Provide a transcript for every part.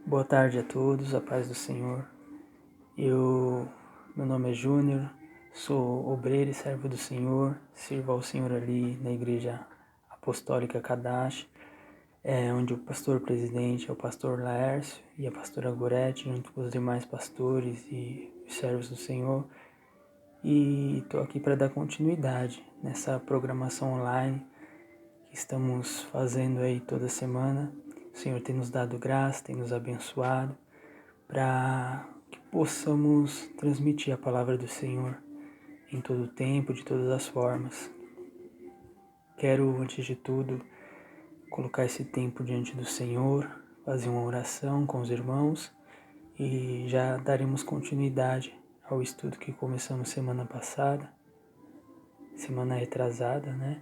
Boa tarde a todos, a paz do Senhor. Meu nome é Júnior, sou obreiro e servo do Senhor, sirvo ao Senhor ali na Igreja Apostólica Kadash, onde o pastor presidente é o pastor Laércio e a pastora Gorete, junto com os demais pastores e os servos do Senhor. E estou aqui para dar continuidade nessa programação online que estamos fazendo aí toda semana. O Senhor tem nos dado graça, tem nos abençoado para que possamos transmitir a palavra do Senhor em todo o tempo, de todas as formas. Quero, antes de tudo, colocar esse tempo diante do Senhor, fazer uma oração com os irmãos e já daremos continuidade ao estudo que começamos semana passada, semana retrasada, né?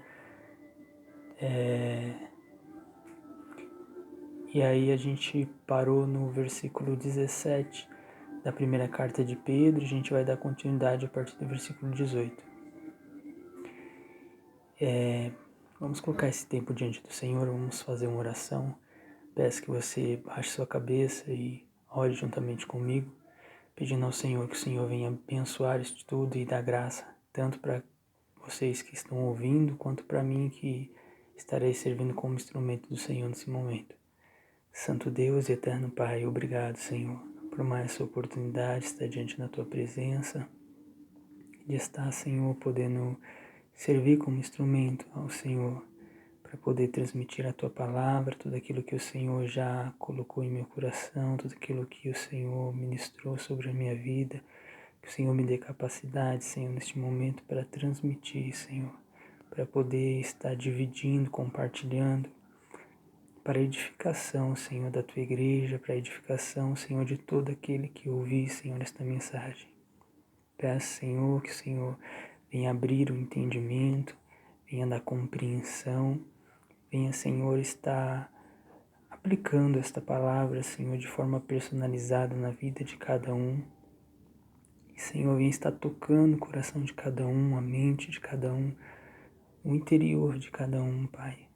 E aí a gente parou no versículo 17 da primeira carta de Pedro, a gente vai dar continuidade a partir do versículo 18. Vamos colocar esse tempo diante do Senhor, vamos fazer uma oração. Peço que você baixe sua cabeça e ore juntamente comigo, pedindo ao Senhor que o Senhor venha abençoar isso tudo e dar graça, tanto para vocês que estão ouvindo, quanto para mim que estarei servindo como instrumento do Senhor nesse momento. Santo Deus e eterno Pai, obrigado, Senhor, por mais essa oportunidade de estar diante da Tua presença, de estar, Senhor, podendo servir como instrumento ao Senhor, para poder transmitir a Tua palavra, tudo aquilo que o Senhor já colocou em meu coração, tudo aquilo que o Senhor ministrou sobre a minha vida, que o Senhor me dê capacidade, Senhor, neste momento para transmitir, Senhor, para poder estar dividindo, compartilhando, para a edificação, Senhor, da Tua igreja, para a edificação, Senhor, de todo aquele que ouvir, Senhor, esta mensagem. Peço, Senhor, que o Senhor venha abrir o entendimento, venha dar compreensão, venha, Senhor, estar aplicando esta palavra, Senhor, de forma personalizada na vida de cada um. E, Senhor, venha estar tocando o coração de cada um, a mente de cada um, o interior de cada um, Pai,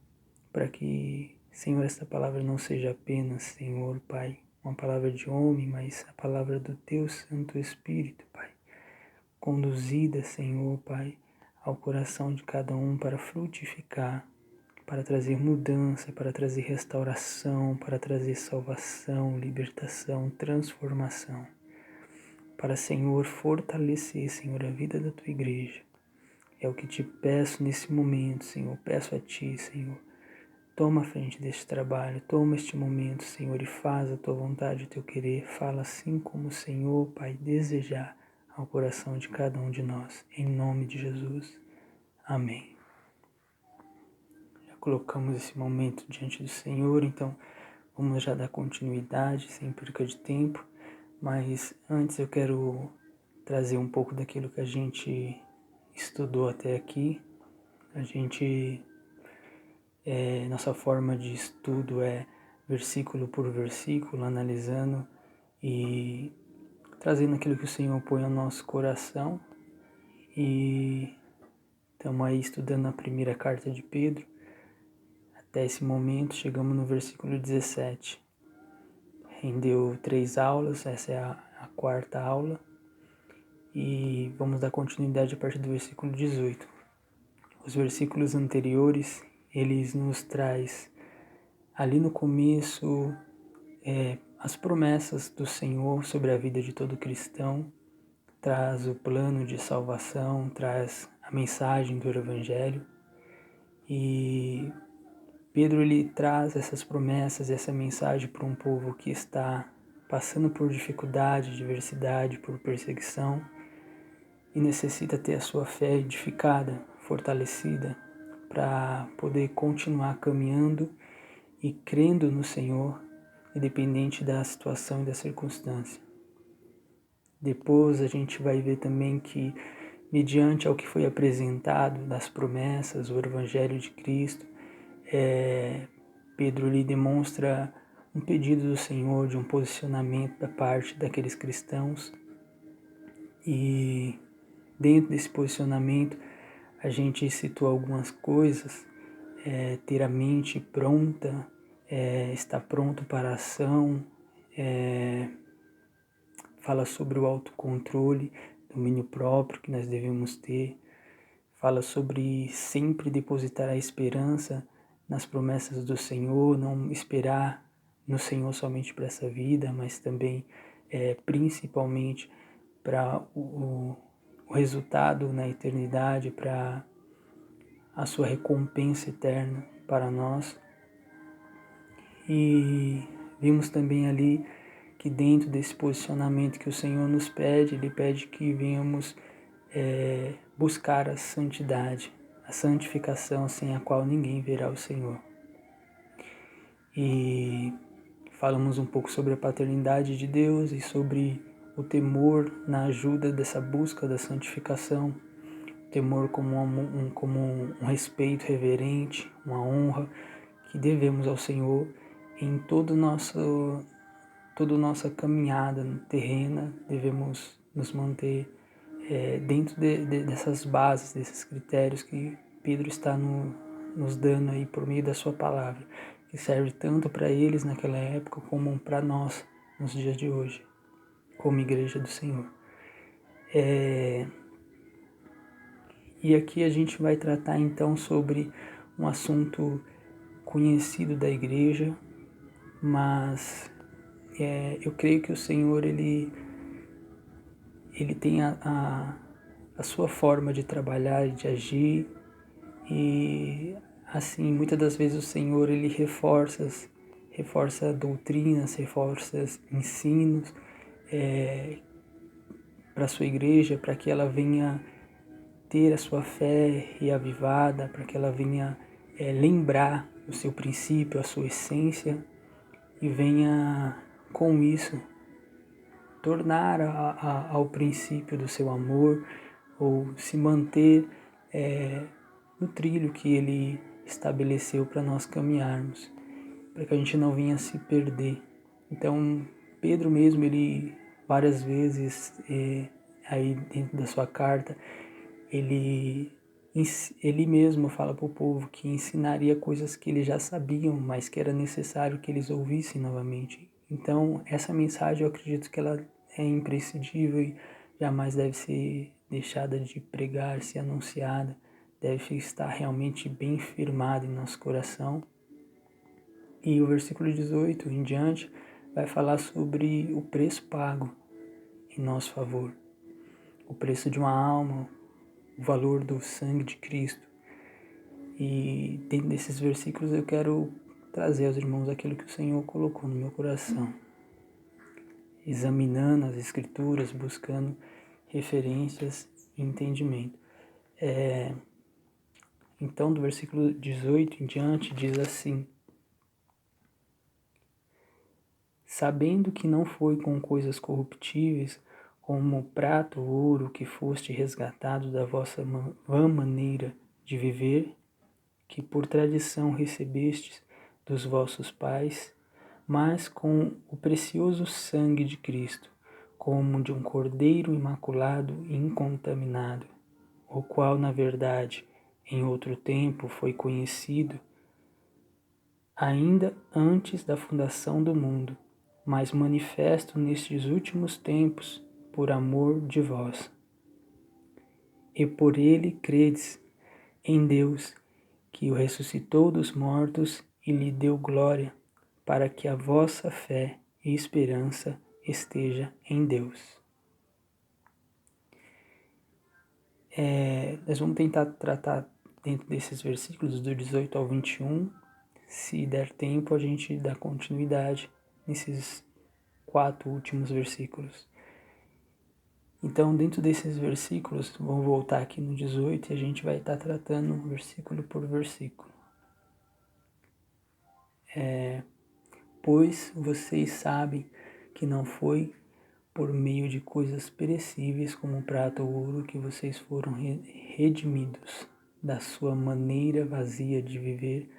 para que, Senhor, esta palavra não seja apenas, Senhor, Pai, uma palavra de homem, mas a palavra do Teu Santo Espírito, Pai, conduzida, Senhor, Pai, ao coração de cada um para frutificar, para trazer mudança, para trazer restauração, para trazer salvação, libertação, transformação, para, Senhor, fortalecer, Senhor, a vida da Tua igreja. É o que te peço nesse momento, Senhor, peço a Ti, Senhor. Toma a frente deste trabalho, toma este momento, Senhor, e faz a Tua vontade, o Teu querer. Fala assim como o Senhor, Pai, desejar ao coração de cada um de nós. Em nome de Jesus. Amém. Já colocamos esse momento diante do Senhor, então vamos já dar continuidade, sem perca de tempo. Mas antes eu quero trazer um pouco daquilo que a gente estudou até aqui. Nossa forma de estudo é versículo por versículo, analisando e trazendo aquilo que o Senhor põe ao nosso coração. E estamos aí estudando a primeira carta de Pedro. Até esse momento chegamos no versículo 17. Rendeu 3 aulas, essa é a quarta aula. E vamos dar continuidade a partir do versículo 18. Os versículos anteriores, eles nos traz ali no começo as promessas do Senhor sobre a vida de todo cristão, traz o plano de salvação, traz a mensagem do Evangelho. E Pedro ele traz essas promessas, essa mensagem para um povo que está passando por dificuldade, diversidade, por perseguição e necessita ter a sua fé edificada, fortalecida, para poder continuar caminhando e crendo no Senhor, independente da situação e da circunstância. Depois a gente vai ver também que, mediante ao que foi apresentado das promessas, o Evangelho de Cristo, Pedro lhe demonstra um pedido do Senhor de um posicionamento da parte daqueles cristãos. E dentro desse posicionamento a gente situa algumas coisas, ter a mente pronta, estar pronto para a ação, Fala sobre o autocontrole, domínio próprio que nós devemos ter. Fala sobre sempre depositar a esperança nas promessas do Senhor, não esperar no Senhor somente para essa vida, mas também, principalmente, para o resultado na eternidade, para a sua recompensa eterna para nós. E vimos também ali que dentro desse posicionamento que o Senhor nos pede, Ele pede que venhamos buscar a santidade, a santificação sem a qual ninguém verá o Senhor. E falamos um pouco sobre a paternidade de Deus e sobre o temor na ajuda dessa busca da santificação, temor como um respeito reverente, uma honra que devemos ao Senhor em toda nossa caminhada terrena. Devemos nos manter dentro dessas bases, desses critérios que Pedro está nos dando aí por meio da sua palavra, que serve tanto para eles naquela época como para nós nos dias de hoje, como igreja do Senhor. E aqui a gente vai tratar então sobre um assunto conhecido da igreja, mas eu creio que o Senhor ele tem a sua forma de trabalhar e de agir, e assim, muitas das vezes o Senhor ele reforça doutrinas, reforça ensinos para a sua igreja, para que ela venha ter a sua fé reavivada, para que ela venha lembrar o seu princípio, a sua essência, e venha com isso tornar ao princípio do seu amor, ou se manter no trilho que Ele estabeleceu para nós caminharmos, para que a gente não venha se perder. Então, Pedro mesmo, ele várias vezes, aí dentro da sua carta, ele mesmo fala para o povo que ensinaria coisas que eles já sabiam, mas que era necessário que eles ouvissem novamente. Então, essa mensagem eu acredito que ela é imprescindível e jamais deve ser deixada de pregar, ser anunciada, deve estar realmente bem firmada em nosso coração. E o versículo 18 em diante vai falar sobre o preço pago em nosso favor, o preço de uma alma, o valor do sangue de Cristo. E dentro desses versículos eu quero trazer aos irmãos aquilo que o Senhor colocou no meu coração, examinando as Escrituras, buscando referências e entendimento. Então, do versículo 18 em diante, diz assim: sabendo que não foi com coisas corruptíveis, como prata ou ouro, que foste resgatado da vossa vã maneira de viver, que por tradição recebestes dos vossos pais, mas com o precioso sangue de Cristo, como de um cordeiro imaculado e incontaminado, o qual, na verdade, em outro tempo foi conhecido, ainda antes da fundação do mundo, mas manifesto nestes últimos tempos por amor de vós. E por ele credes em Deus, que o ressuscitou dos mortos e lhe deu glória, para que a vossa fé e esperança esteja em Deus. Nós vamos tentar tratar dentro desses versículos do 18 ao 21. Se der tempo, a gente dá continuidade nesses 4 últimos versículos. Então, dentro desses versículos, vamos voltar aqui no 18 e a gente vai estar tratando versículo por versículo. Pois vocês sabem que não foi por meio de coisas perecíveis como prata ou ouro que vocês foram redimidos da sua maneira vazia de viver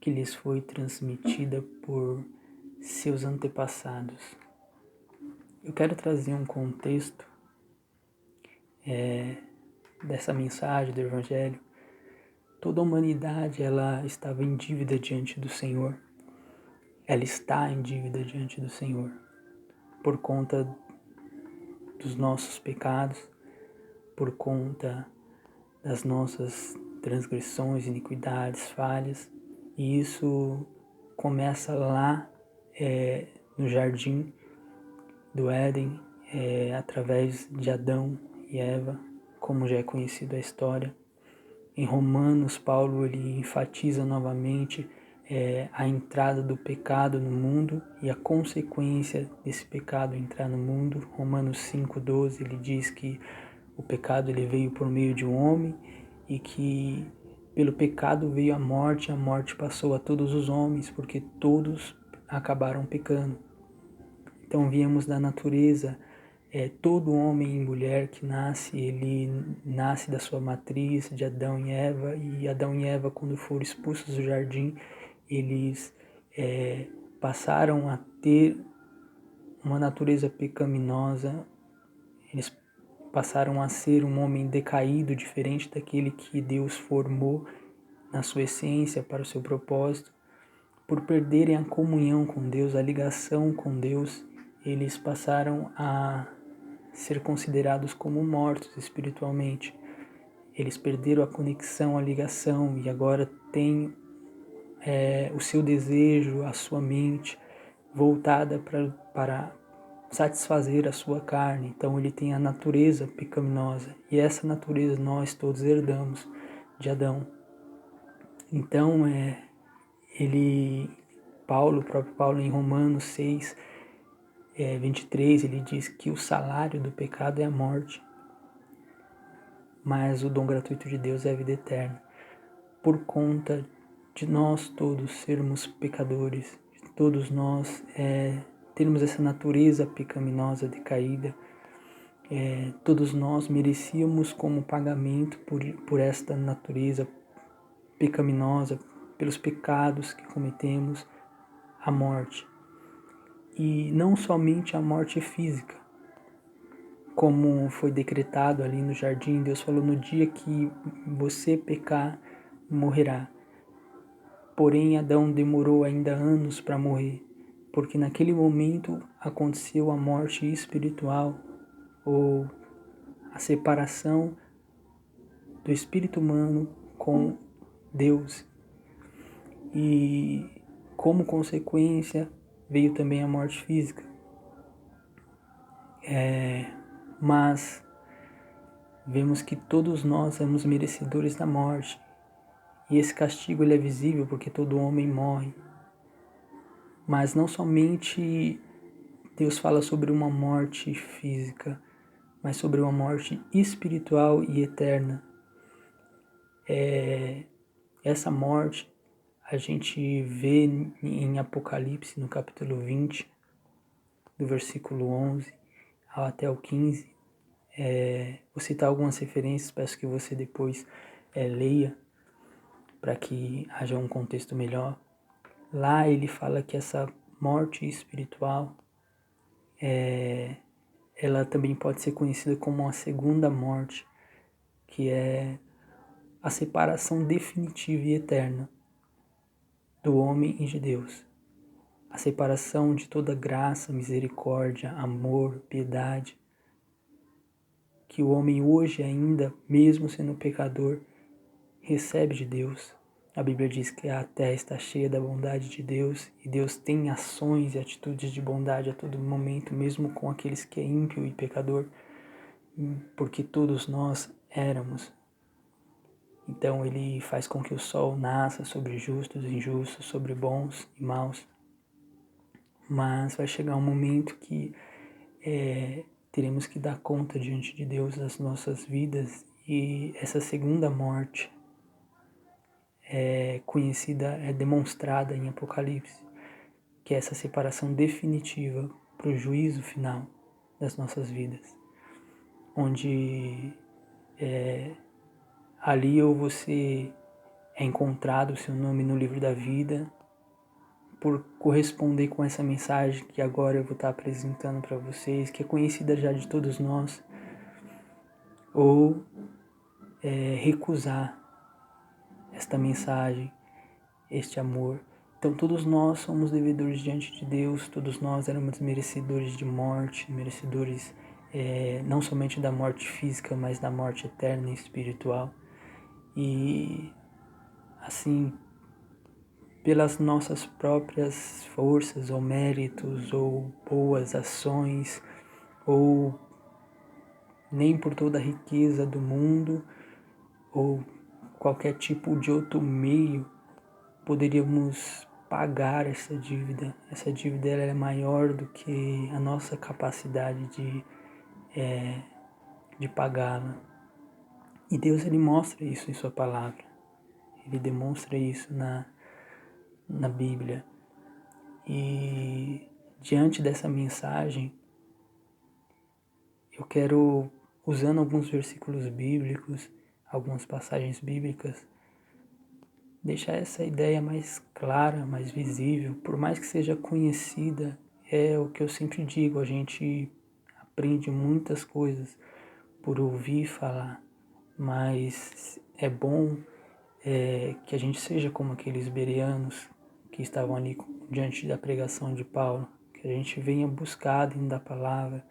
que lhes foi transmitida por seus antepassados. Eu quero trazer um contexto dessa mensagem do Evangelho. Toda a humanidade ela estava em dívida diante do Senhor. Ela está em dívida diante do Senhor. por conta dos nossos pecados, por conta das nossas transgressões, iniquidades, falhas. E isso começa lá no jardim do Éden, através de Adão e Eva, como já é conhecido a história. Em Romanos, Paulo ele enfatiza novamente a entrada do pecado no mundo e a consequência desse pecado entrar no mundo. Romanos 5,12, ele diz que o pecado ele veio por meio de um homem e que pelo pecado veio a morte passou a todos os homens, porque todos acabaram pecando. Então viemos da natureza, todo homem e mulher que nasce, ele nasce da sua matriz, de Adão e Eva, e Adão e Eva, quando foram expulsos do jardim, eles passaram a ter uma natureza pecaminosa, eles passaram a ser um homem decaído, diferente daquele que Deus formou na sua essência para o seu propósito. Por perderem a comunhão com Deus, a ligação com Deus, eles passaram a ser considerados como mortos espiritualmente. Eles perderam a conexão, a ligação e agora têm o seu desejo, a sua mente voltada para satisfazer a sua carne. Então ele tem a natureza pecaminosa e essa natureza nós todos herdamos de Adão. Então o próprio Paulo em Romanos 6, 23, ele diz que o salário do pecado é a morte, mas o dom gratuito de Deus é a vida eterna. Por conta de nós todos sermos pecadores, de todos nós termos essa natureza pecaminosa decaída, todos nós merecíamos como pagamento por esta natureza pecaminosa, pelos pecados que cometemos, a morte. E não somente a morte física, como foi decretado ali no jardim, Deus falou: no dia que você pecar, morrerá. Porém, Adão demorou ainda anos para morrer, porque naquele momento aconteceu a morte espiritual, ou a separação do espírito humano com Deus. E como consequência veio também a morte física. Mas vemos que todos nós somos merecedores da morte. E esse castigo ele é visível porque todo homem morre. Mas não somente Deus fala sobre uma morte física, mas sobre uma morte espiritual e eterna. Essa morte a gente vê em Apocalipse, no capítulo 20, do versículo 11 até o 15. Vou citar algumas referências, peço que você depois leia, para que haja um contexto melhor. Lá ele fala que essa morte espiritual, ela também pode ser conhecida como uma segunda morte, que é a separação definitiva e eterna do homem e de Deus. A separação de toda graça, misericórdia, amor, piedade, que o homem hoje ainda, mesmo sendo pecador, recebe de Deus. A Bíblia diz que a terra está cheia da bondade de Deus e Deus tem ações e atitudes de bondade a todo momento, mesmo com aqueles que é ímpio e pecador, porque todos nós éramos. Então ele faz com que o sol nasça sobre justos e injustos, sobre bons e maus. Mas vai chegar um momento que teremos que dar conta diante de Deus das nossas vidas, e essa segunda morte demonstrada em Apocalipse, que é essa separação definitiva para o juízo final das nossas vidas, onde ali ou você é encontrado o seu nome no livro da vida por corresponder com essa mensagem que agora eu vou estar apresentando para vocês, que é conhecida já de todos nós, ou recusar esta mensagem, este amor, Então todos nós somos devedores diante de Deus, todos nós éramos merecedores de morte, merecedores não somente da morte física, mas da morte eterna e espiritual. E assim, pelas nossas próprias forças ou méritos ou boas ações, ou nem por toda a riqueza do mundo, ou qualquer tipo de outro meio, poderíamos pagar essa dívida. Essa dívida ela é maior do que a nossa capacidade de pagá-la. E Deus ele mostra isso em sua palavra. Ele demonstra isso na Bíblia. E diante dessa mensagem, eu quero, usando alguns versículos bíblicos, algumas passagens bíblicas, deixar essa ideia mais clara, mais visível, por mais que seja conhecida, é o que eu sempre digo, a gente aprende muitas coisas por ouvir falar, mas é bom que a gente seja como aqueles bereanos que estavam ali diante da pregação de Paulo, que a gente venha buscar dentro da palavra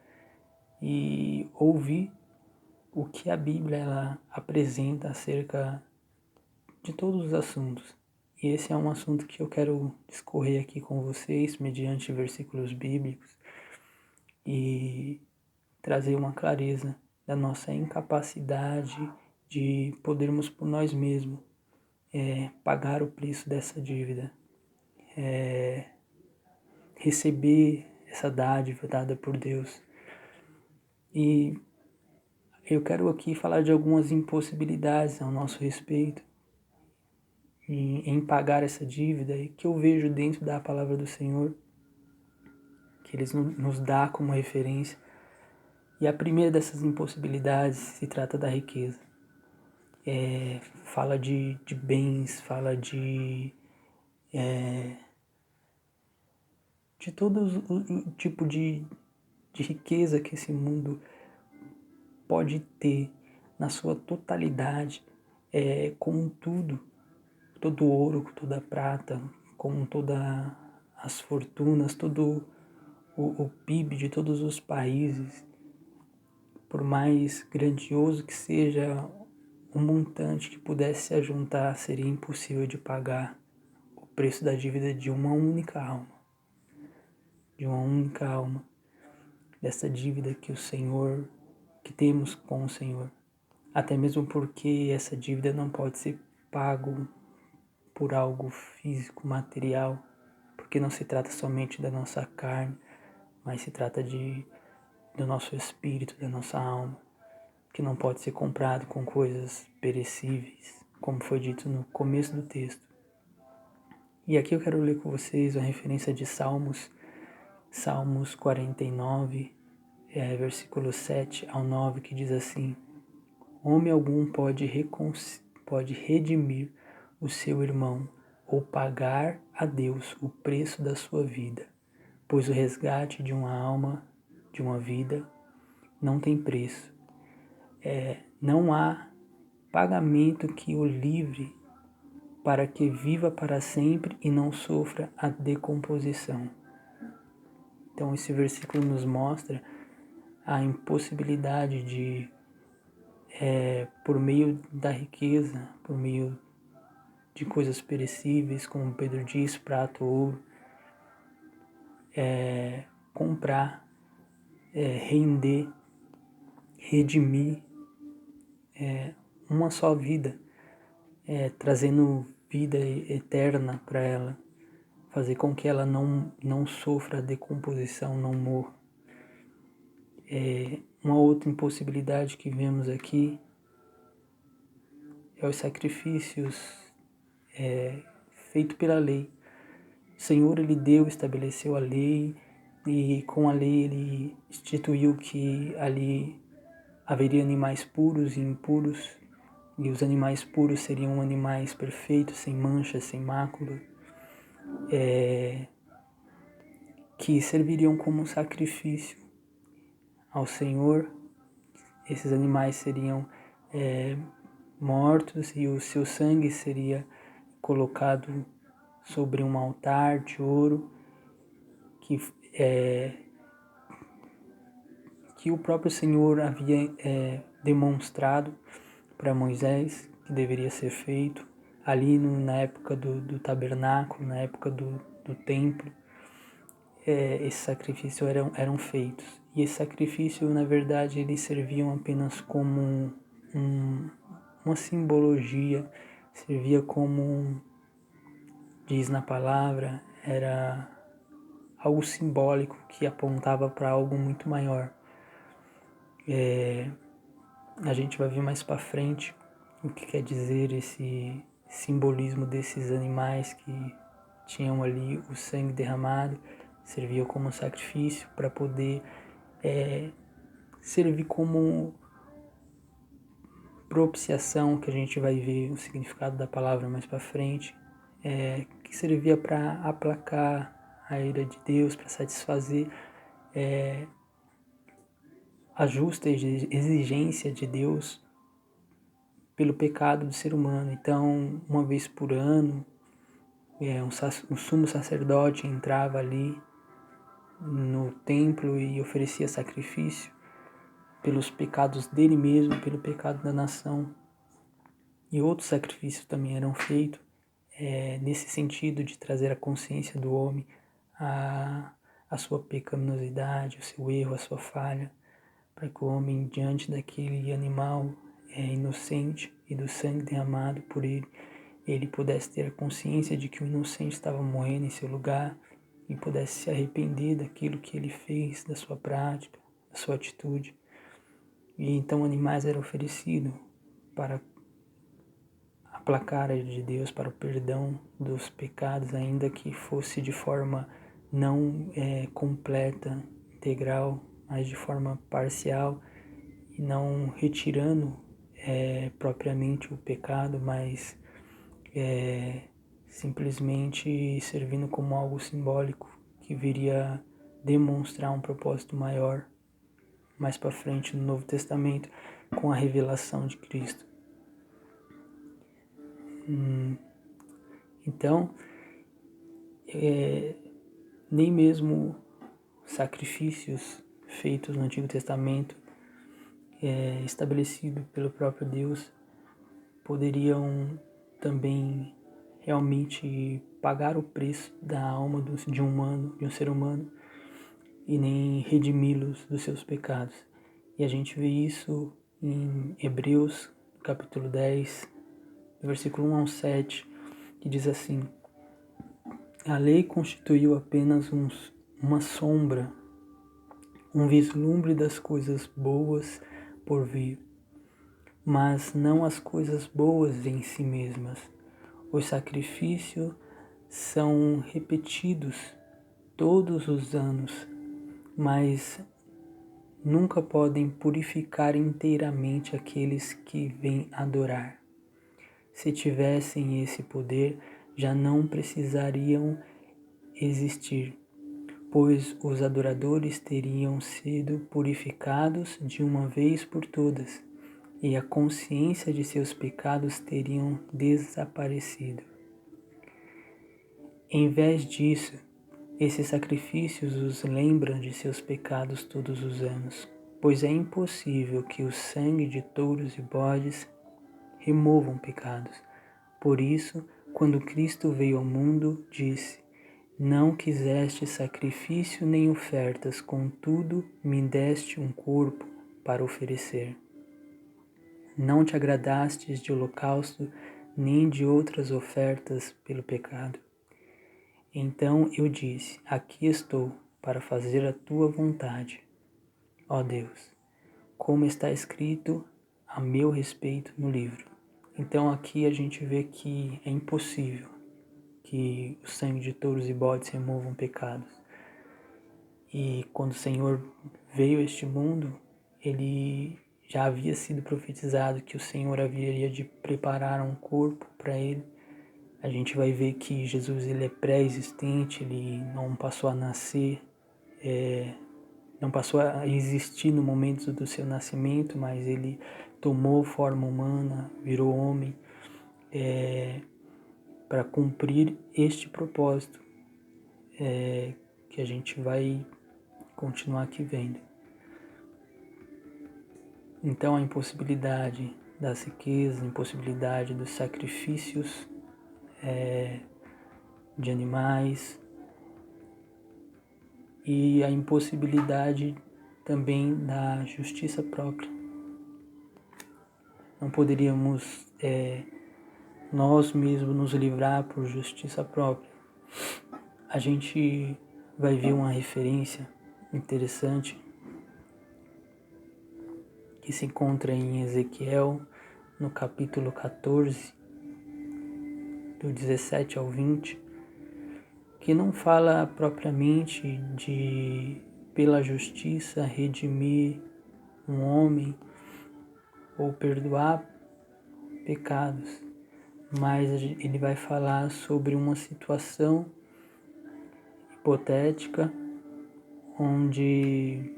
e ouvir o que a Bíblia ela apresenta acerca de todos os assuntos. E esse é um assunto que eu quero discorrer aqui com vocês, mediante versículos bíblicos, e trazer uma clareza da nossa incapacidade de podermos por nós mesmos pagar o preço dessa dívida, receber essa dádiva dada por Deus. E eu quero aqui falar de algumas impossibilidades ao nosso respeito em pagar essa dívida e que eu vejo dentro da palavra do Senhor, que Ele nos dá como referência. E a primeira dessas impossibilidades se trata da riqueza. Fala de bens, fala de todo o tipo de riqueza que esse mundo pode ter na sua totalidade, com tudo, todo o ouro, toda a prata, com todas as fortunas, todo o PIB de todos os países, por mais grandioso que seja o montante que pudesse se ajuntar, seria impossível de pagar o preço da dívida de uma única alma. De uma única alma. Dessa dívida que que temos com o Senhor. Até mesmo porque essa dívida não pode ser pago por algo físico, material, porque não se trata somente da nossa carne, mas se trata do nosso espírito, da nossa alma, que não pode ser comprado com coisas perecíveis, como foi dito no começo do texto. E aqui eu quero ler com vocês a referência de Salmos 49, versículos 7 ao 9, que diz assim: Homem algum pode redimir o seu irmão ou pagar a Deus o preço da sua vida, pois o resgate de uma alma, de uma vida, não tem preço. Não há pagamento que o livre para que viva para sempre e não sofra a decomposição. Então esse versículo nos mostra a impossibilidade de, por meio da riqueza, por meio de coisas perecíveis, como Pedro diz, prata, ouro, comprar, render, redimir uma só vida, trazendo vida eterna para ela, fazer com que ela não sofra decomposição, não morra. Uma outra impossibilidade que vemos aqui é os sacrifícios feitos pela lei. O Senhor, Ele estabeleceu a lei, e com a lei Ele instituiu que ali haveria animais puros e impuros, e os animais puros seriam animais perfeitos, sem manchas, sem mácula, que serviriam como sacrifício ao Senhor. Esses animais seriam mortos e o seu sangue seria colocado sobre um altar de ouro que o próprio Senhor havia demonstrado para Moisés que deveria ser feito ali na época do tabernáculo, na época do templo. Esses sacrifícios eram feitos. E esse sacrifício, na verdade, eles serviam apenas como uma simbologia, servia como, diz na palavra, era algo simbólico que apontava para algo muito maior. A gente vai ver mais para frente o que quer dizer esse simbolismo desses animais que tinham ali o sangue derramado, servia como sacrifício para poder servir como propiciação, que a gente vai ver o significado da palavra mais para frente, que servia para aplacar a ira de Deus, para satisfazer a justa exigência de Deus pelo pecado do ser humano. Então, uma vez por ano, um sumo sacerdote entrava ali no templo e oferecia sacrifício pelos pecados dele mesmo, pelo pecado da nação. E outros sacrifícios também eram feitos nesse sentido de trazer a consciência do homem a sua pecaminosidade, o seu erro, a sua falha, para que o homem, diante daquele animal inocente e do sangue derramado por ele pudesse ter a consciência de que o inocente estava morrendo em seu lugar e pudesse se arrepender daquilo que ele fez, da sua prática, da sua atitude. E então animais eram oferecidos para aplacar a ira de Deus, para o perdão dos pecados, ainda que fosse de forma não completa, integral, mas de forma parcial, e não retirando propriamente o pecado, mas simplesmente servindo como algo simbólico que viria demonstrar um propósito maior mais para frente no Novo Testamento com a revelação de Cristo. Então, nem mesmo sacrifícios feitos no Antigo Testamento, estabelecido pelo próprio Deus, poderiam também realmente pagar o preço da alma de um ser humano, e nem redimi-los dos seus pecados. E a gente vê isso em Hebreus, capítulo 10, versículo 1 ao 7, que diz assim: a lei constituiu apenas uma sombra, um vislumbre das coisas boas por vir, mas não as coisas boas em si mesmas. Os sacrifícios são repetidos todos os anos, mas nunca podem purificar inteiramente aqueles que vêm adorar. Se tivessem esse poder, já não precisariam existir, pois os adoradores teriam sido purificados de uma vez por todas, e a consciência de seus pecados teriam desaparecido. Em vez disso, esses sacrifícios os lembram de seus pecados todos os anos, pois é impossível que o sangue de touros e bodes removam pecados. Por isso, quando Cristo veio ao mundo, disse: não quiseste sacrifício nem ofertas, contudo me deste um corpo para oferecer. Não te agradastes de holocausto, nem de outras ofertas pelo pecado. Então eu disse: aqui estou, para fazer a tua vontade, ó Deus, como está escrito a meu respeito no livro. Então aqui a gente vê que é impossível que o sangue de touros e bodes removam pecados. E quando o Senhor veio a este mundo, ele já havia sido profetizado que o Senhor haveria de preparar um corpo para ele. A gente vai ver que Jesus ele é pré-existente, ele não passou a nascer, não passou a existir no momento do seu nascimento, mas ele tomou forma humana, virou homem, para cumprir este propósito que a gente vai continuar aqui vendo. Então a impossibilidade das riquezas, a impossibilidade dos sacrifícios de animais e a impossibilidade também da justiça própria. Não poderíamos nós mesmos nos livrar por justiça própria. A gente vai ver uma referência interessante que se encontra em Ezequiel, no capítulo 14, do 17 ao 20, que não fala propriamente de, pela justiça, redimir um homem ou perdoar pecados, mas ele vai falar sobre uma situação hipotética onde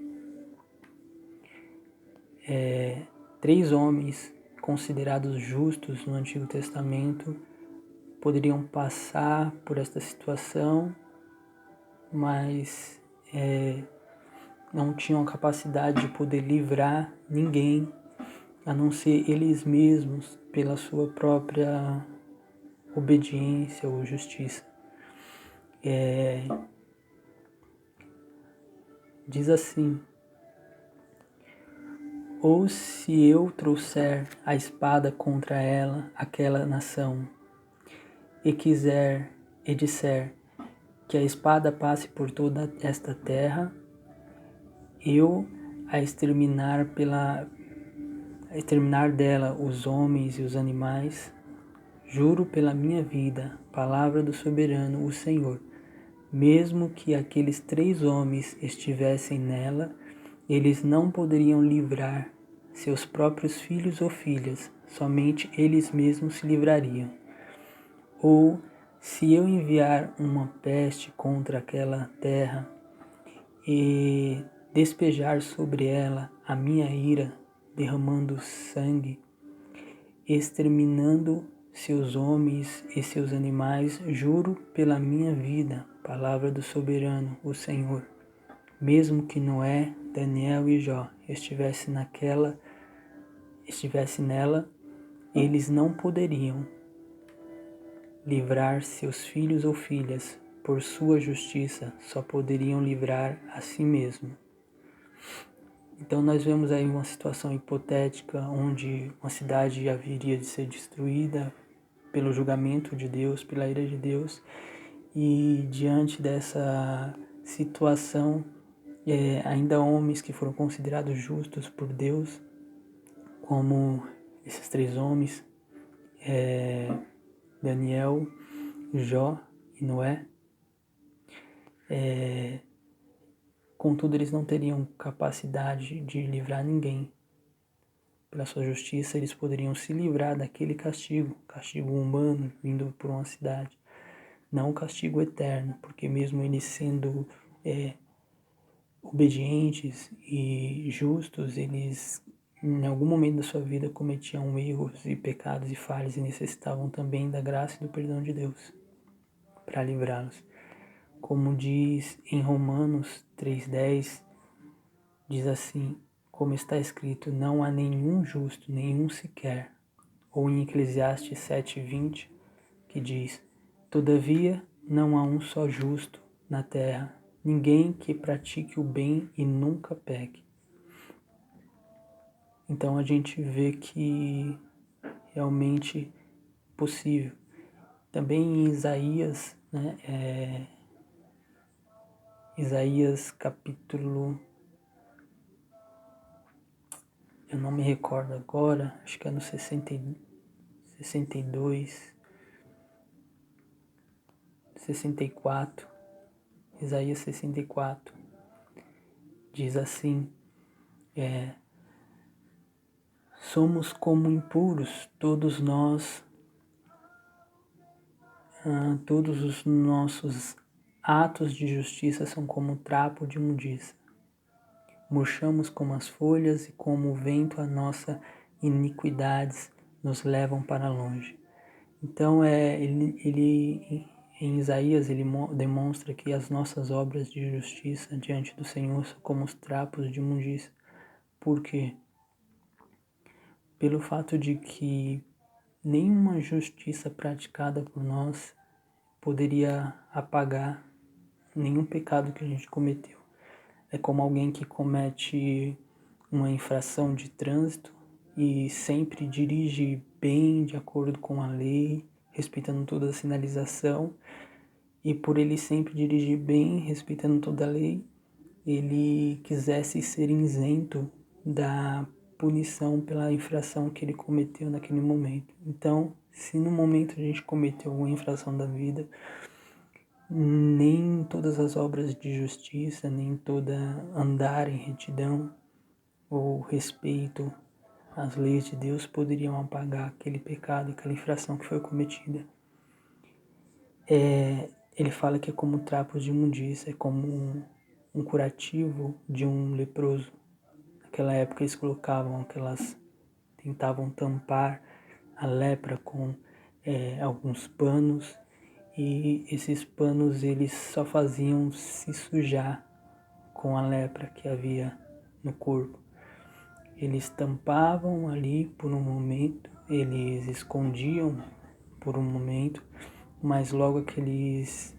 3 homens considerados justos no Antigo Testamento poderiam passar por esta situação, mas não tinham a capacidade de poder livrar ninguém, a não ser eles mesmos, pela sua própria obediência ou justiça. Diz assim: ou se eu trouxer a espada contra aquela nação, e quiser e disser que a espada passe por toda esta terra, eu a exterminar dela os homens e os animais, juro pela minha vida, palavra do soberano, o Senhor, mesmo que aqueles 3 homens estivessem nela, eles não poderiam livrar seus próprios filhos ou filhas, somente eles mesmos se livrariam. Ou se eu enviar uma peste contra aquela terra e despejar sobre ela a minha ira, derramando sangue, exterminando seus homens e seus animais, juro pela minha vida, palavra do soberano, o Senhor, mesmo que Noé, Daniel e Jó estivessem nela, eles não poderiam livrar seus filhos ou filhas por sua justiça, só poderiam livrar a si mesmo. Então nós vemos aí uma situação hipotética onde uma cidade haveria de ser destruída pelo julgamento de Deus, pela ira de Deus, e diante dessa situação, ainda homens que foram considerados justos por Deus, como esses 3 homens, Daniel, Jó e Noé, contudo eles não teriam capacidade de livrar ninguém. Pela sua justiça eles poderiam se livrar daquele castigo humano vindo por uma cidade, não o castigo eterno, porque mesmo eles sendo obedientes e justos, eles em algum momento da sua vida cometiam erros e pecados e falhas e necessitavam também da graça e do perdão de Deus para livrá-los. Como diz em Romanos 3,10, diz assim, como está escrito, não há nenhum justo, nenhum sequer. Ou em Eclesiastes 7,20, que diz, todavia não há um só justo na terra, ninguém que pratique o bem e nunca peque. Então a gente vê que realmente é possível. Também em Isaías, Isaías capítulo, eu não me recordo agora, acho que é no 62, 64, Isaías 64, diz assim, somos como impuros, todos nós, todos os nossos atos de justiça são como trapo de imundícia. Murchamos como as folhas e como o vento, a nossa iniquidades nos levam para longe. Então, ele em Isaías, ele demonstra que as nossas obras de justiça diante do Senhor são como os trapos de imundícia. Por quê? Pelo fato de que nenhuma justiça praticada por nós poderia apagar nenhum pecado que a gente cometeu. É como alguém que comete uma infração de trânsito e sempre dirige bem, de acordo com a lei, respeitando toda a sinalização, e por ele sempre dirigir bem, respeitando toda a lei, ele quisesse ser isento da punição pela infração que ele cometeu naquele momento. Então, se no momento a gente cometeu alguma infração da vida, nem todas as obras de justiça, nem toda andar em retidão ou respeito às leis de Deus poderiam apagar aquele pecado, aquela infração que foi cometida. Ele fala que é como trapos de imundícia, é como um curativo de um leproso. Naquela época eles tentavam tampar a lepra com alguns panos, e esses panos eles só faziam se sujar com a lepra que havia no corpo. Eles tampavam ali por um momento, eles escondiam por um momento, mas logo aqueles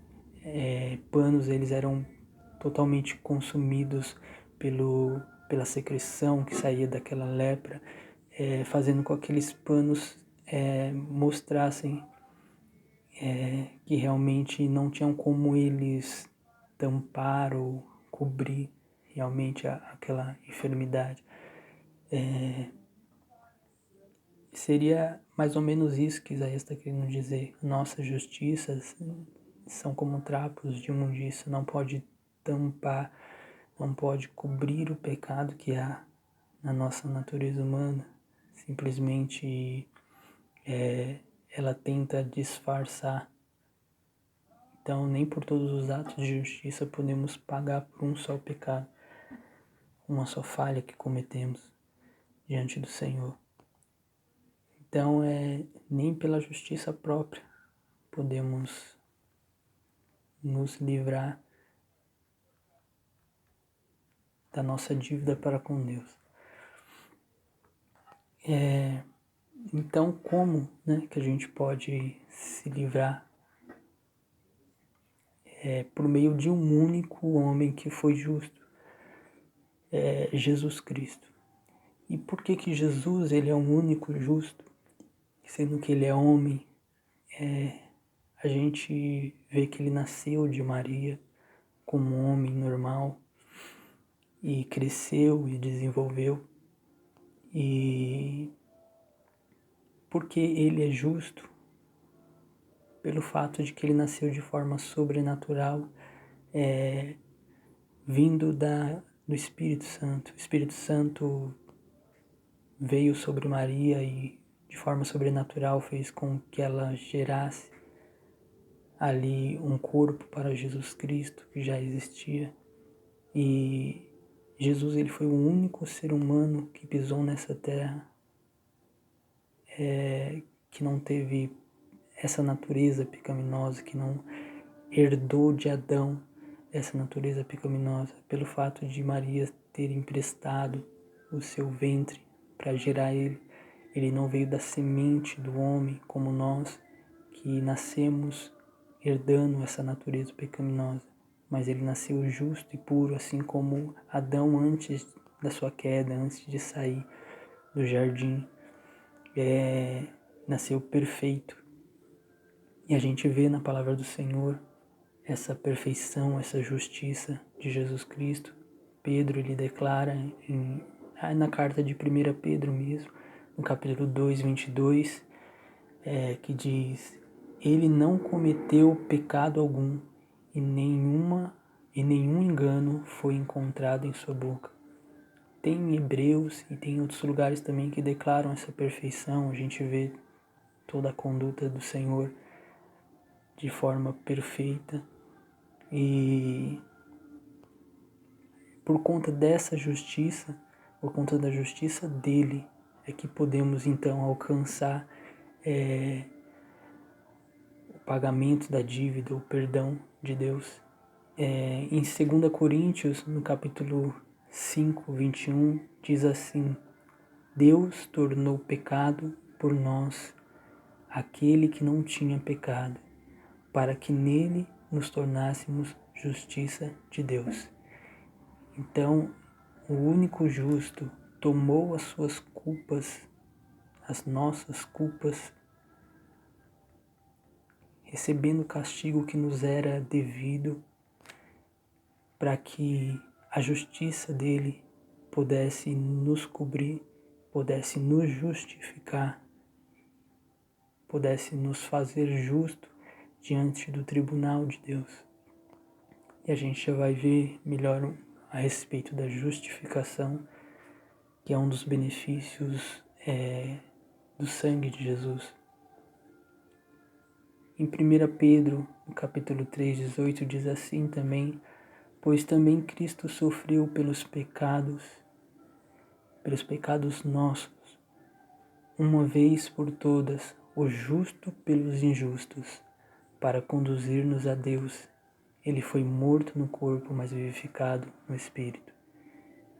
panos eles eram totalmente consumidos pela secreção que saía daquela lepra, fazendo com que aqueles panos mostrassem que realmente não tinham como eles tampar ou cobrir realmente aquela enfermidade. Seria mais ou menos isso que Isaías está querendo dizer. Nossas justiças são como trapos de imundícia, não pode tampar, não pode cobrir o pecado que há na nossa natureza humana. Simplesmente ela tenta disfarçar. Então, nem por todos os atos de justiça podemos pagar por um só pecado, uma só falha que cometemos diante do Senhor. Então, nem pela justiça própria podemos nos livrar da nossa dívida para com Deus. Então, como que a gente pode se livrar? Por meio de um único homem que foi justo, Jesus Cristo. E por que Jesus ele é o único justo, sendo que ele é homem? A gente vê que ele nasceu de Maria como um homem normal e cresceu e desenvolveu. E porque ele é justo, pelo fato de que ele nasceu de forma sobrenatural, vindo do Espírito Santo. O Espírito Santo veio sobre Maria e de forma sobrenatural fez com que ela gerasse ali um corpo para Jesus Cristo que já existia. E Jesus ele foi o único ser humano que pisou nessa terra, que não teve essa natureza pecaminosa, que não herdou de Adão essa natureza pecaminosa, pelo fato de Maria ter emprestado o seu ventre para gerar ele. Ele não veio da semente do homem como nós, que nascemos herdando essa natureza pecaminosa, mas ele nasceu justo e puro, assim como Adão antes da sua queda, antes de sair do jardim, nasceu perfeito. E a gente vê na palavra do Senhor essa perfeição, essa justiça de Jesus Cristo. Pedro ele declara na carta de 1 Pedro mesmo, no capítulo 2, 22, que diz: ele não cometeu pecado algum e nenhum engano foi encontrado em sua boca. Tem em Hebreus e tem outros lugares também que declaram essa perfeição. A gente vê toda a conduta do Senhor de forma perfeita, e por conta dessa justiça, por conta da justiça dele, é que podemos então alcançar pagamento da dívida, o perdão de Deus. Em 2 Coríntios, no capítulo 5, 21, diz assim: Deus tornou pecado por nós aquele que não tinha pecado, para que nele nos tornássemos justiça de Deus. Então, o único justo tomou as suas culpas, as nossas culpas, recebendo o castigo que nos era devido, para que a justiça dele pudesse nos cobrir, pudesse nos justificar, pudesse nos fazer justo diante do tribunal de Deus. E a gente já vai ver melhor a respeito da justificação, que é um dos benefícios do sangue de Jesus. Em 1 Pedro, no capítulo 3, 18, diz assim também: pois também Cristo sofreu pelos pecados nossos, uma vez por todas, o justo pelos injustos, para conduzir-nos a Deus. Ele foi morto no corpo, mas vivificado no Espírito.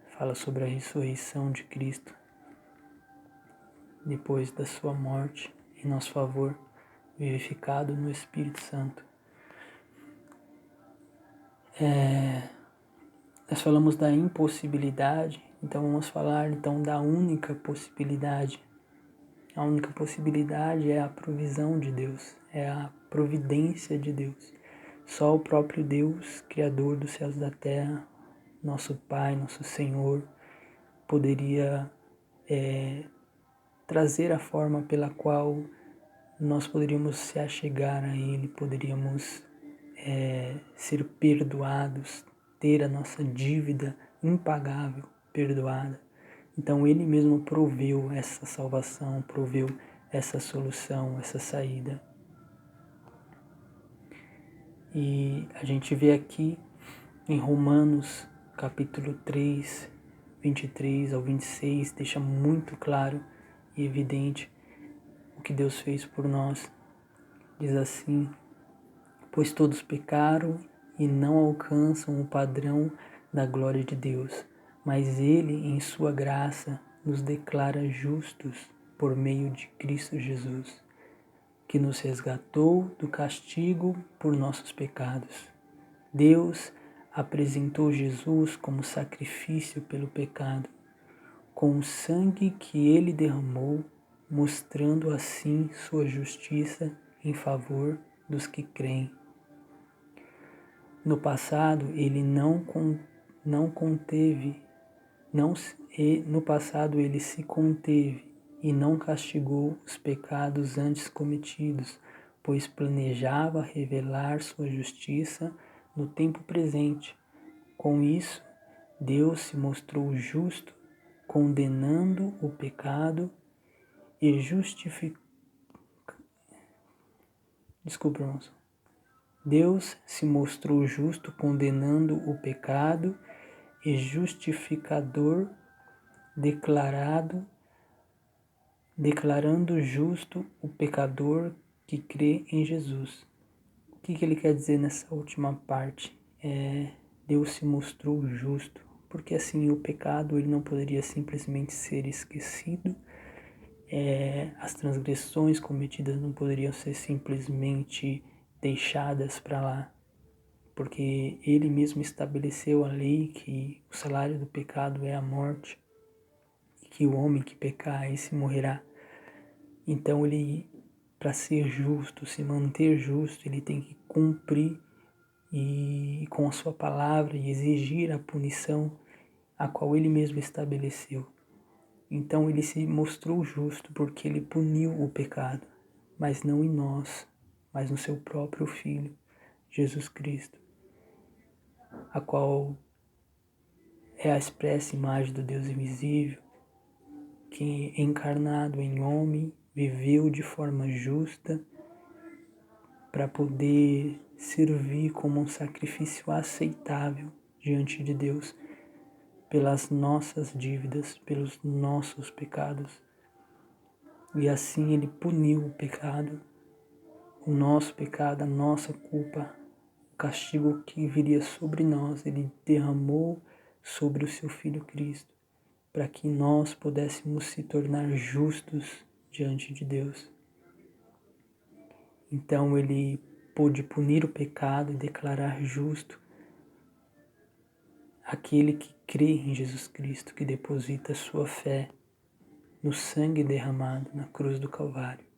Fala sobre a ressurreição de Cristo depois da sua morte em nosso favor, vivificado no Espírito Santo. Nós falamos da impossibilidade, então vamos falar então da única possibilidade. A única possibilidade é a provisão de Deus, é a providência de Deus. Só o próprio Deus, Criador dos céus e da terra, nosso Pai, nosso Senhor, poderia trazer a forma pela qual nós poderíamos se achegar a Ele, poderíamos ser perdoados, ter a nossa dívida impagável perdoada. Então Ele mesmo proveu essa salvação, proveu essa solução, essa saída. E a gente vê aqui em Romanos capítulo 3, 23 ao 26, deixa muito claro e evidente o que Deus fez por nós. Diz assim: pois todos pecaram e não alcançam o padrão da glória de Deus, mas Ele, em sua graça, nos declara justos por meio de Cristo Jesus, que nos resgatou do castigo por nossos pecados. Deus apresentou Jesus como sacrifício pelo pecado, com o sangue que Ele derramou, mostrando assim sua justiça em favor dos que creem. No passado, Ele se conteve e não castigou os pecados antes cometidos, pois planejava revelar sua justiça no tempo presente. Com isso, Deus se mostrou justo, condenando o pecado e Deus se mostrou justo, condenando o pecado e justificador, declarando justo o pecador que crê em Jesus. O que ele quer dizer nessa última parte? Deus se mostrou justo, porque assim o pecado ele não poderia simplesmente ser esquecido, as transgressões cometidas não poderiam ser simplesmente deixadas para lá, porque Ele mesmo estabeleceu a lei que o salário do pecado é a morte, e que o homem que pecar, esse morrerá. Então Ele, para ser justo, se manter justo, Ele tem que cumprir com a sua palavra e exigir a punição a qual Ele mesmo estabeleceu. Então Ele se mostrou justo porque Ele puniu o pecado, mas não em nós, mas no seu próprio Filho, Jesus Cristo, a qual é a expressa imagem do Deus invisível, que encarnado em homem, viveu de forma justa para poder servir como um sacrifício aceitável diante de Deus, pelas nossas dívidas, pelos nossos pecados. E assim Ele puniu o pecado, o nosso pecado, a nossa culpa, o castigo que viria sobre nós, Ele derramou sobre o Seu Filho Cristo, para que nós pudéssemos se tornar justos diante de Deus. Então Ele pôde punir o pecado e declarar justo aquele que crê em Jesus Cristo, que deposita sua fé no sangue derramado na cruz do Calvário.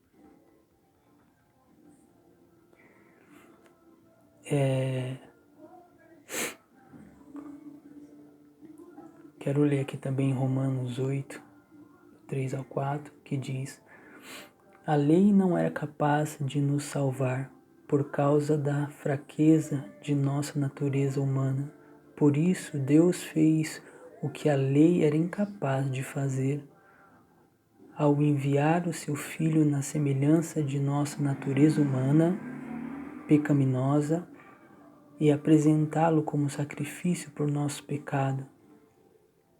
Quero ler aqui também Romanos 8, 3 ao 4, que diz: a lei não era capaz de nos salvar por causa da fraqueza de nossa natureza humana. Por isso, Deus fez o que a lei era incapaz de fazer, ao enviar o seu Filho na semelhança de nossa natureza humana, pecaminosa, e apresentá-lo como sacrifício por nosso pecado.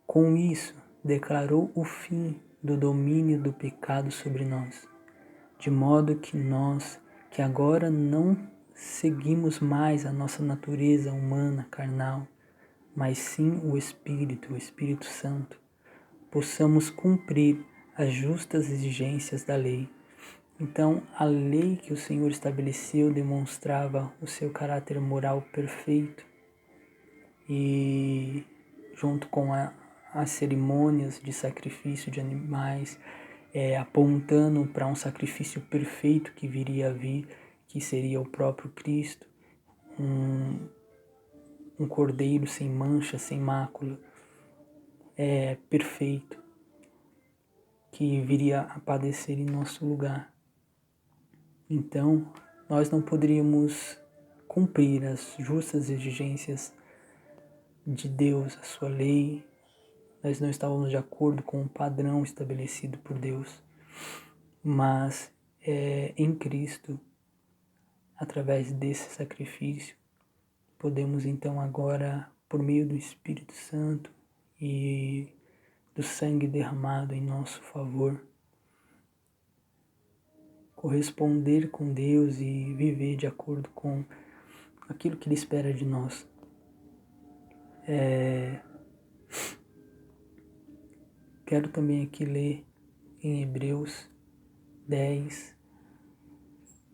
Com isso, declarou o fim do domínio do pecado sobre nós, de modo que nós, que agora não seguimos mais a nossa natureza humana, carnal, mas sim o Espírito Santo, possamos cumprir as justas exigências da lei. Então, a lei que o Senhor estabeleceu demonstrava o seu caráter moral perfeito e, junto com as cerimônias de sacrifício de animais, apontando para um sacrifício perfeito que viria a vir, que seria o próprio Cristo, um cordeiro sem mancha, sem mácula, perfeito, que viria a padecer em nosso lugar. Então, nós não poderíamos cumprir as justas exigências de Deus, a sua lei. Nós não estávamos de acordo com o padrão estabelecido por Deus. Mas em Cristo, através desse sacrifício, podemos então agora, por meio do Espírito Santo e do sangue derramado em nosso favor, corresponder com Deus e viver de acordo com aquilo que Ele espera de nós. Quero também aqui ler em Hebreus 10,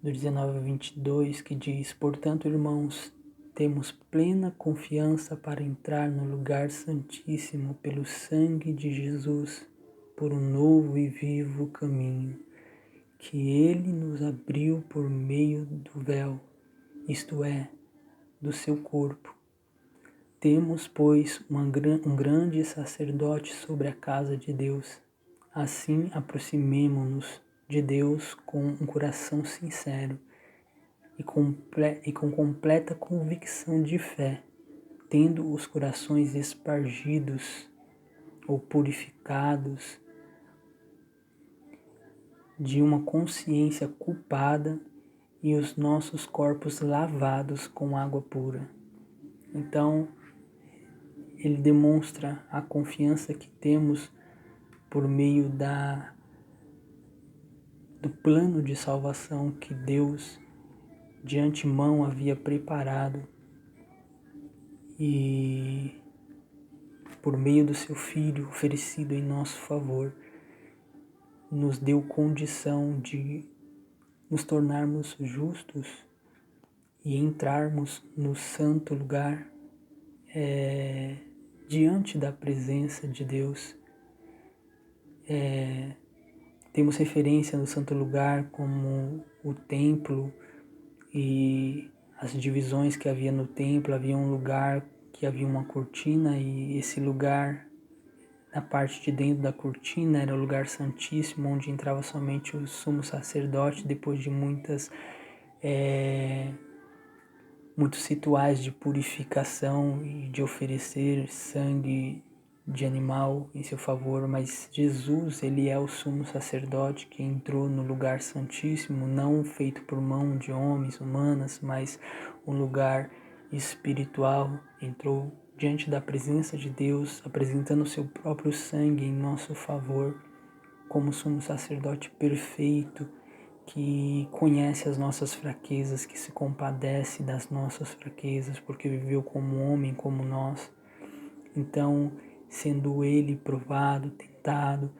do 19 a 22, que diz: portanto, irmãos, temos plena confiança para entrar no lugar santíssimo pelo sangue de Jesus, por um novo e vivo caminho que Ele nos abriu por meio do véu, isto é, do seu corpo. Temos, pois, um grande sacerdote sobre a casa de Deus. Assim, aproximemo-nos de Deus com um coração sincero e com completa convicção de fé, tendo os corações espargidos ou purificados de uma consciência culpada e os nossos corpos lavados com água pura. Então, ele demonstra a confiança que temos por meio do plano de salvação que Deus de antemão havia preparado e por meio do seu Filho oferecido em nosso favor, nos deu condição de nos tornarmos justos e entrarmos no santo lugar diante da presença de Deus. Temos referência no santo lugar como o templo e as divisões que havia no templo. Havia um lugar que havia uma cortina e esse lugar, na parte de dentro da cortina, era o lugar santíssimo, onde entrava somente o sumo sacerdote depois de muitos rituais de purificação e de oferecer sangue de animal em seu favor. Mas Jesus, ele é o sumo sacerdote que entrou no lugar santíssimo, não feito por mão de homens, humanas, mas um lugar espiritual. Entrou diante da presença de Deus, apresentando o seu próprio sangue em nosso favor, como sumo sacerdote perfeito, que conhece as nossas fraquezas, que se compadece das nossas fraquezas, porque viveu como homem, como nós. Então, sendo ele provado, tentado,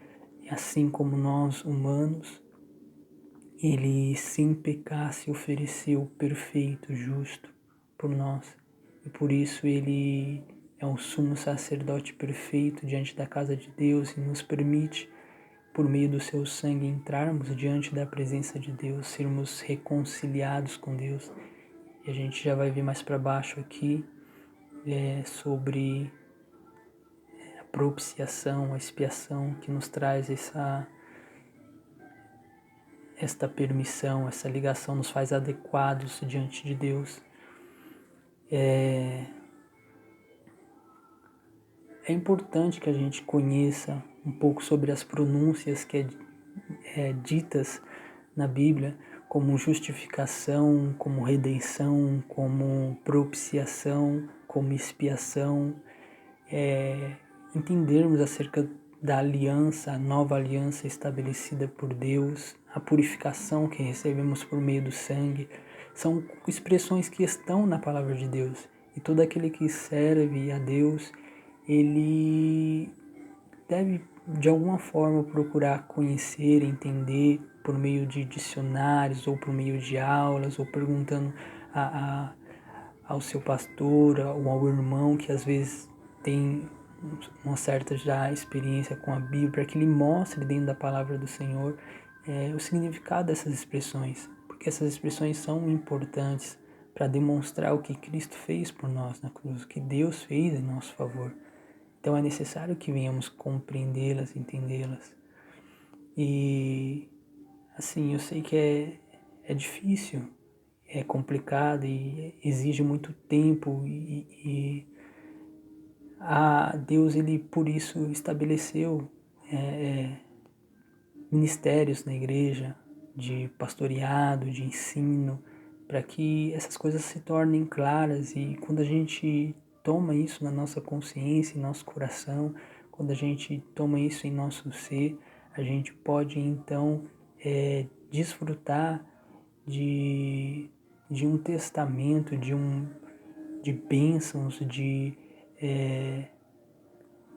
assim como nós humanos, ele sem pecar se ofereceu perfeito, justo por nós. E por isso ele é um sumo sacerdote perfeito diante da casa de Deus e nos permite, por meio do seu sangue, entrarmos diante da presença de Deus, sermos reconciliados com Deus. E a gente já vai ver mais para baixo aqui sobre a propiciação, a expiação que nos traz esta permissão, essa ligação, nos faz adequados diante de Deus. É importante que a gente conheça um pouco sobre as pronúncias que ditas na Bíblia, como justificação, como redenção, como propiciação, como expiação. Entendermos acerca da aliança, a nova aliança estabelecida por Deus, a purificação que recebemos por meio do sangue, são expressões que estão na palavra de Deus. E todo aquele que serve a Deus, ele deve de alguma forma procurar conhecer, entender por meio de dicionários ou por meio de aulas ou perguntando ao seu pastor ou ao irmão que às vezes tem uma certa já experiência com a Bíblia, para que ele mostre dentro da palavra do Senhor o significado dessas expressões, porque essas expressões são importantes para demonstrar o que Cristo fez por nós na cruz, o que Deus fez em nosso favor. Então é necessário que venhamos compreendê-las, entendê-las. E assim, eu sei que é difícil, é complicado e exige muito tempo e Deus, ele por isso estabeleceu ministérios na igreja de pastoreado, de ensino, para que essas coisas se tornem claras. E quando a gente toma isso na nossa consciência, em nosso coração, quando a gente toma isso em nosso ser, a gente pode então desfrutar de um testamento, de bênçãos, de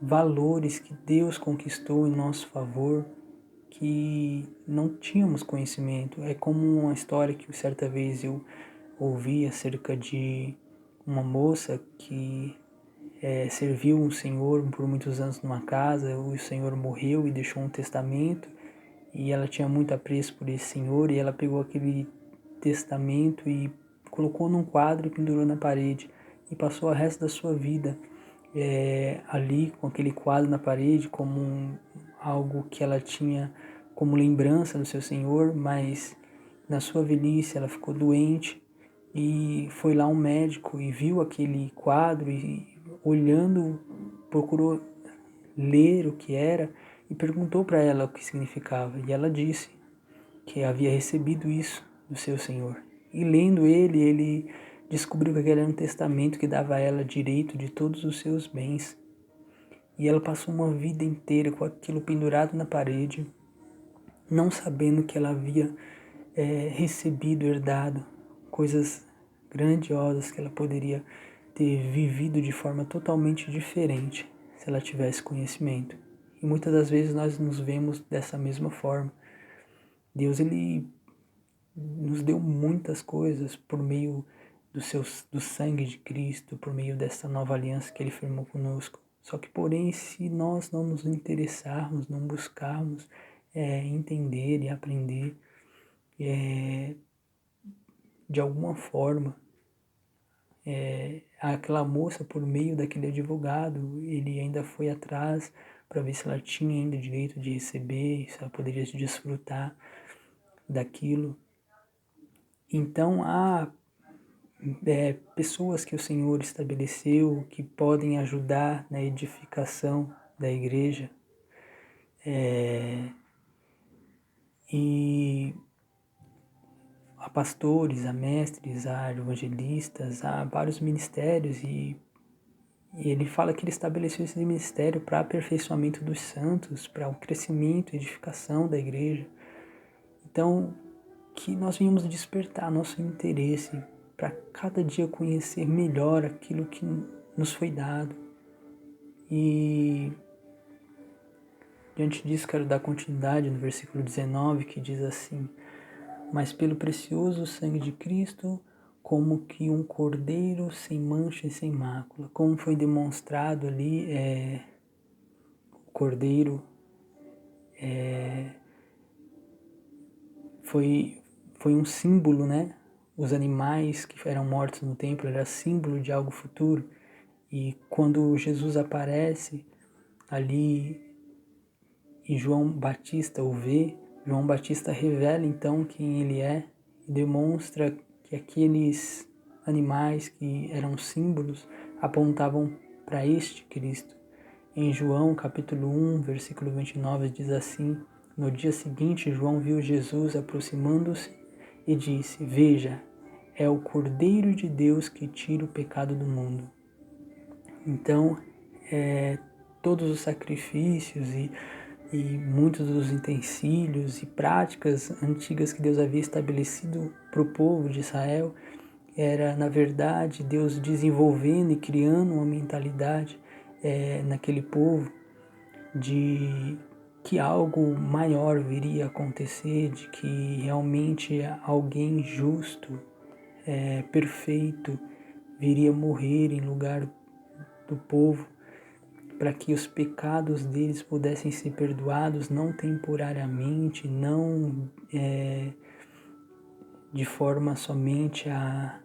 valores que Deus conquistou em nosso favor, que não tínhamos conhecimento. É como uma história que certa vez eu ouvi acerca de uma moça que serviu um senhor por muitos anos numa casa. O senhor morreu e deixou um testamento, e ela tinha muito apreço por esse senhor, e ela pegou aquele testamento e colocou num quadro e pendurou na parede, e passou o resto da sua vida ali com aquele quadro na parede como algo que ela tinha como lembrança do seu senhor. Mas na sua velhice ela ficou doente e foi lá um médico e viu aquele quadro e, olhando, procurou ler o que era e perguntou para ela o que significava, e ela disse que havia recebido isso do seu senhor. E lendo ele descobriu que aquele era um testamento que dava a ela direito de todos os seus bens. E ela passou uma vida inteira com aquilo pendurado na parede, não sabendo que ela havia recebido, herdado coisas grandiosas que ela poderia ter vivido de forma totalmente diferente se ela tivesse conhecimento. E muitas das vezes nós nos vemos dessa mesma forma. Deus, ele nos deu muitas coisas por meio do sangue de Cristo, por meio dessa nova aliança que ele firmou conosco. Só que, porém, se nós não nos interessarmos, não buscarmos entender e aprender, de alguma forma, aquela moça, por meio daquele advogado, ele ainda foi atrás para ver se ela tinha ainda direito de receber, se ela poderia desfrutar daquilo. Então, há pessoas que o Senhor estabeleceu que podem ajudar na edificação da igreja. E há pastores, há mestres, há evangelistas, há vários ministérios, e ele fala que ele estabeleceu esse ministério para aperfeiçoamento dos santos, para o crescimento e edificação da igreja. Então, que nós venhamos despertar nosso interesse para cada dia conhecer melhor aquilo que nos foi dado. E diante disso quero dar continuidade no versículo 19, que diz assim: mas pelo precioso sangue de Cristo, como que um cordeiro sem mancha e sem mácula. Como foi demonstrado ali, o cordeiro foi um símbolo, né? Os animais que eram mortos no templo era símbolo de algo futuro. E quando Jesus aparece ali e João Batista o vê, João Batista revela então quem ele é e demonstra que aqueles animais que eram símbolos apontavam para este Cristo. Em João capítulo 1, versículo 29 diz assim: no dia seguinte João viu Jesus aproximando-se e disse: veja, é o Cordeiro de Deus que tira o pecado do mundo. Então, todos os sacrifícios e muitos dos utensílios e práticas antigas que Deus havia estabelecido para o povo de Israel, era, na verdade, Deus desenvolvendo e criando uma mentalidade naquele povo de que algo maior viria a acontecer, de que realmente alguém justo, perfeito, viria morrer em lugar do povo, para que os pecados deles pudessem ser perdoados, não temporariamente, não de forma somente a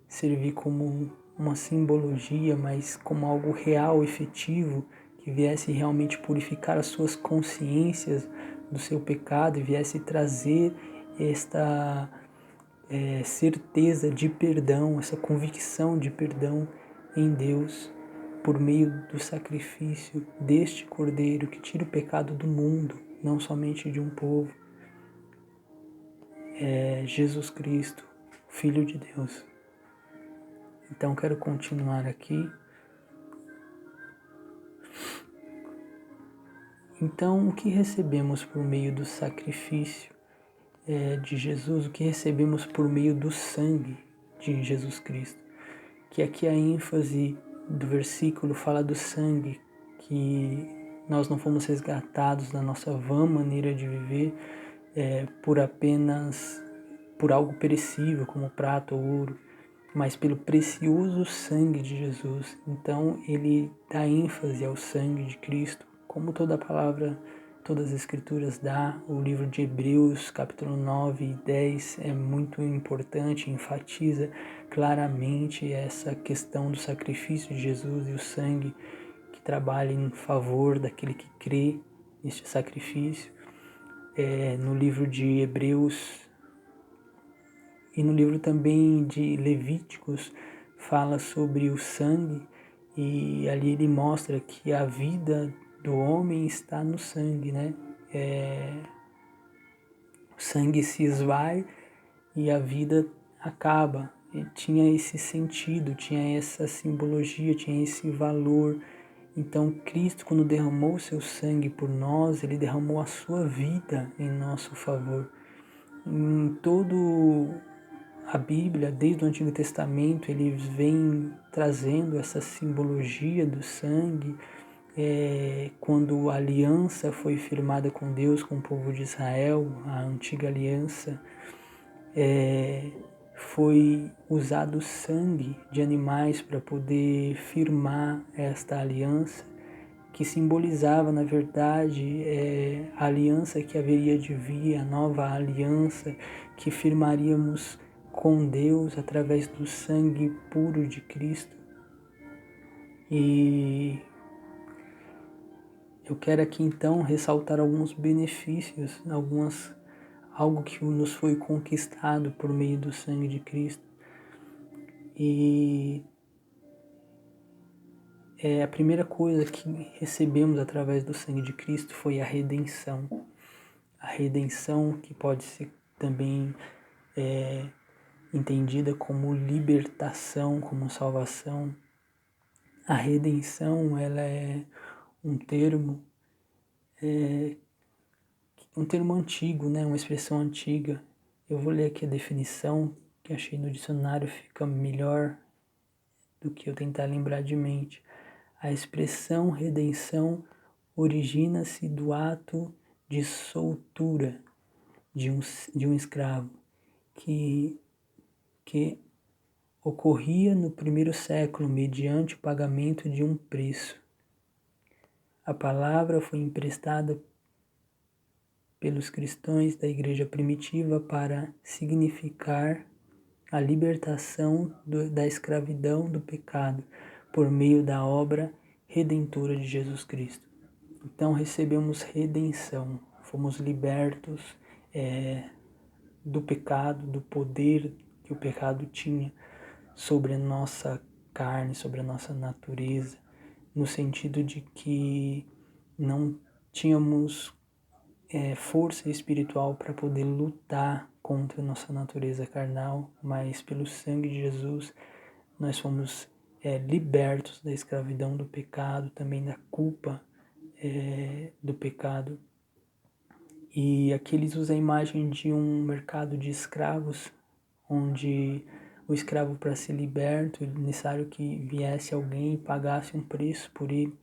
servir como uma simbologia, mas como algo real, efetivo, que viesse realmente purificar as suas consciências do seu pecado e viesse trazer esta certeza de perdão, essa convicção de perdão em Deus, por meio do sacrifício deste Cordeiro que tira o pecado do mundo, não somente de um povo. É Jesus Cristo, Filho de Deus. Então quero continuar aqui. Então, o que recebemos por meio do sacrifício de Jesus, o que recebemos por meio do sangue de Jesus Cristo? Que aqui a ênfase do versículo fala do sangue, que nós não fomos resgatados da nossa vã maneira de viver por algo perecível, como prata ou ouro, mas pelo precioso sangue de Jesus. Então ele dá ênfase ao sangue de Cristo, como toda a palavra, todas as escrituras dá. O livro de Hebreus, capítulo 9 e 10 é muito importante, enfatiza claramente essa questão do sacrifício de Jesus e o sangue que trabalha em favor daquele que crê neste sacrifício. No livro de Hebreus e no livro também de Levíticos fala sobre o sangue, e ali ele mostra que a vida do homem está no sangue, né? O sangue se esvai e a vida acaba. E tinha esse sentido, tinha essa simbologia, tinha esse valor. Então Cristo, quando derramou o seu sangue por nós, ele derramou a sua vida em nosso favor. Em todo a Bíblia, desde o Antigo Testamento, ele vem trazendo essa simbologia do sangue. Quando a aliança foi firmada com Deus, com o povo de Israel, a antiga aliança, foi usado sangue de animais para poder firmar esta aliança, que simbolizava, na verdade, a aliança que haveria de vir, a nova aliança que firmaríamos com Deus através do sangue puro de Cristo. E eu quero aqui então ressaltar alguns benefícios, algo que nos foi conquistado por meio do sangue de Cristo. E a primeira coisa que recebemos através do sangue de Cristo foi a redenção. A redenção, que pode ser também entendida como libertação, como salvação. A redenção, ela é um termo um termo antigo, né? Uma expressão antiga. Eu vou ler aqui a definição que achei no dicionário, fica melhor do que eu tentar lembrar de mente. A expressão redenção origina-se do ato de soltura de um escravo que ocorria no primeiro século mediante o pagamento de um preço. A palavra foi emprestada pelos cristãos da igreja primitiva para significar a libertação da escravidão do pecado por meio da obra redentora de Jesus Cristo. Então recebemos redenção, fomos libertos do pecado, do poder que o pecado tinha sobre a nossa carne, sobre a nossa natureza, no sentido de que não tínhamos força espiritual para poder lutar contra a nossa natureza carnal, mas pelo sangue de Jesus nós fomos libertos da escravidão do pecado, também da culpa do pecado. E aqui eles usam a imagem de um mercado de escravos, onde o escravo, para ser liberto, é necessário que viesse alguém e pagasse um preço por ele.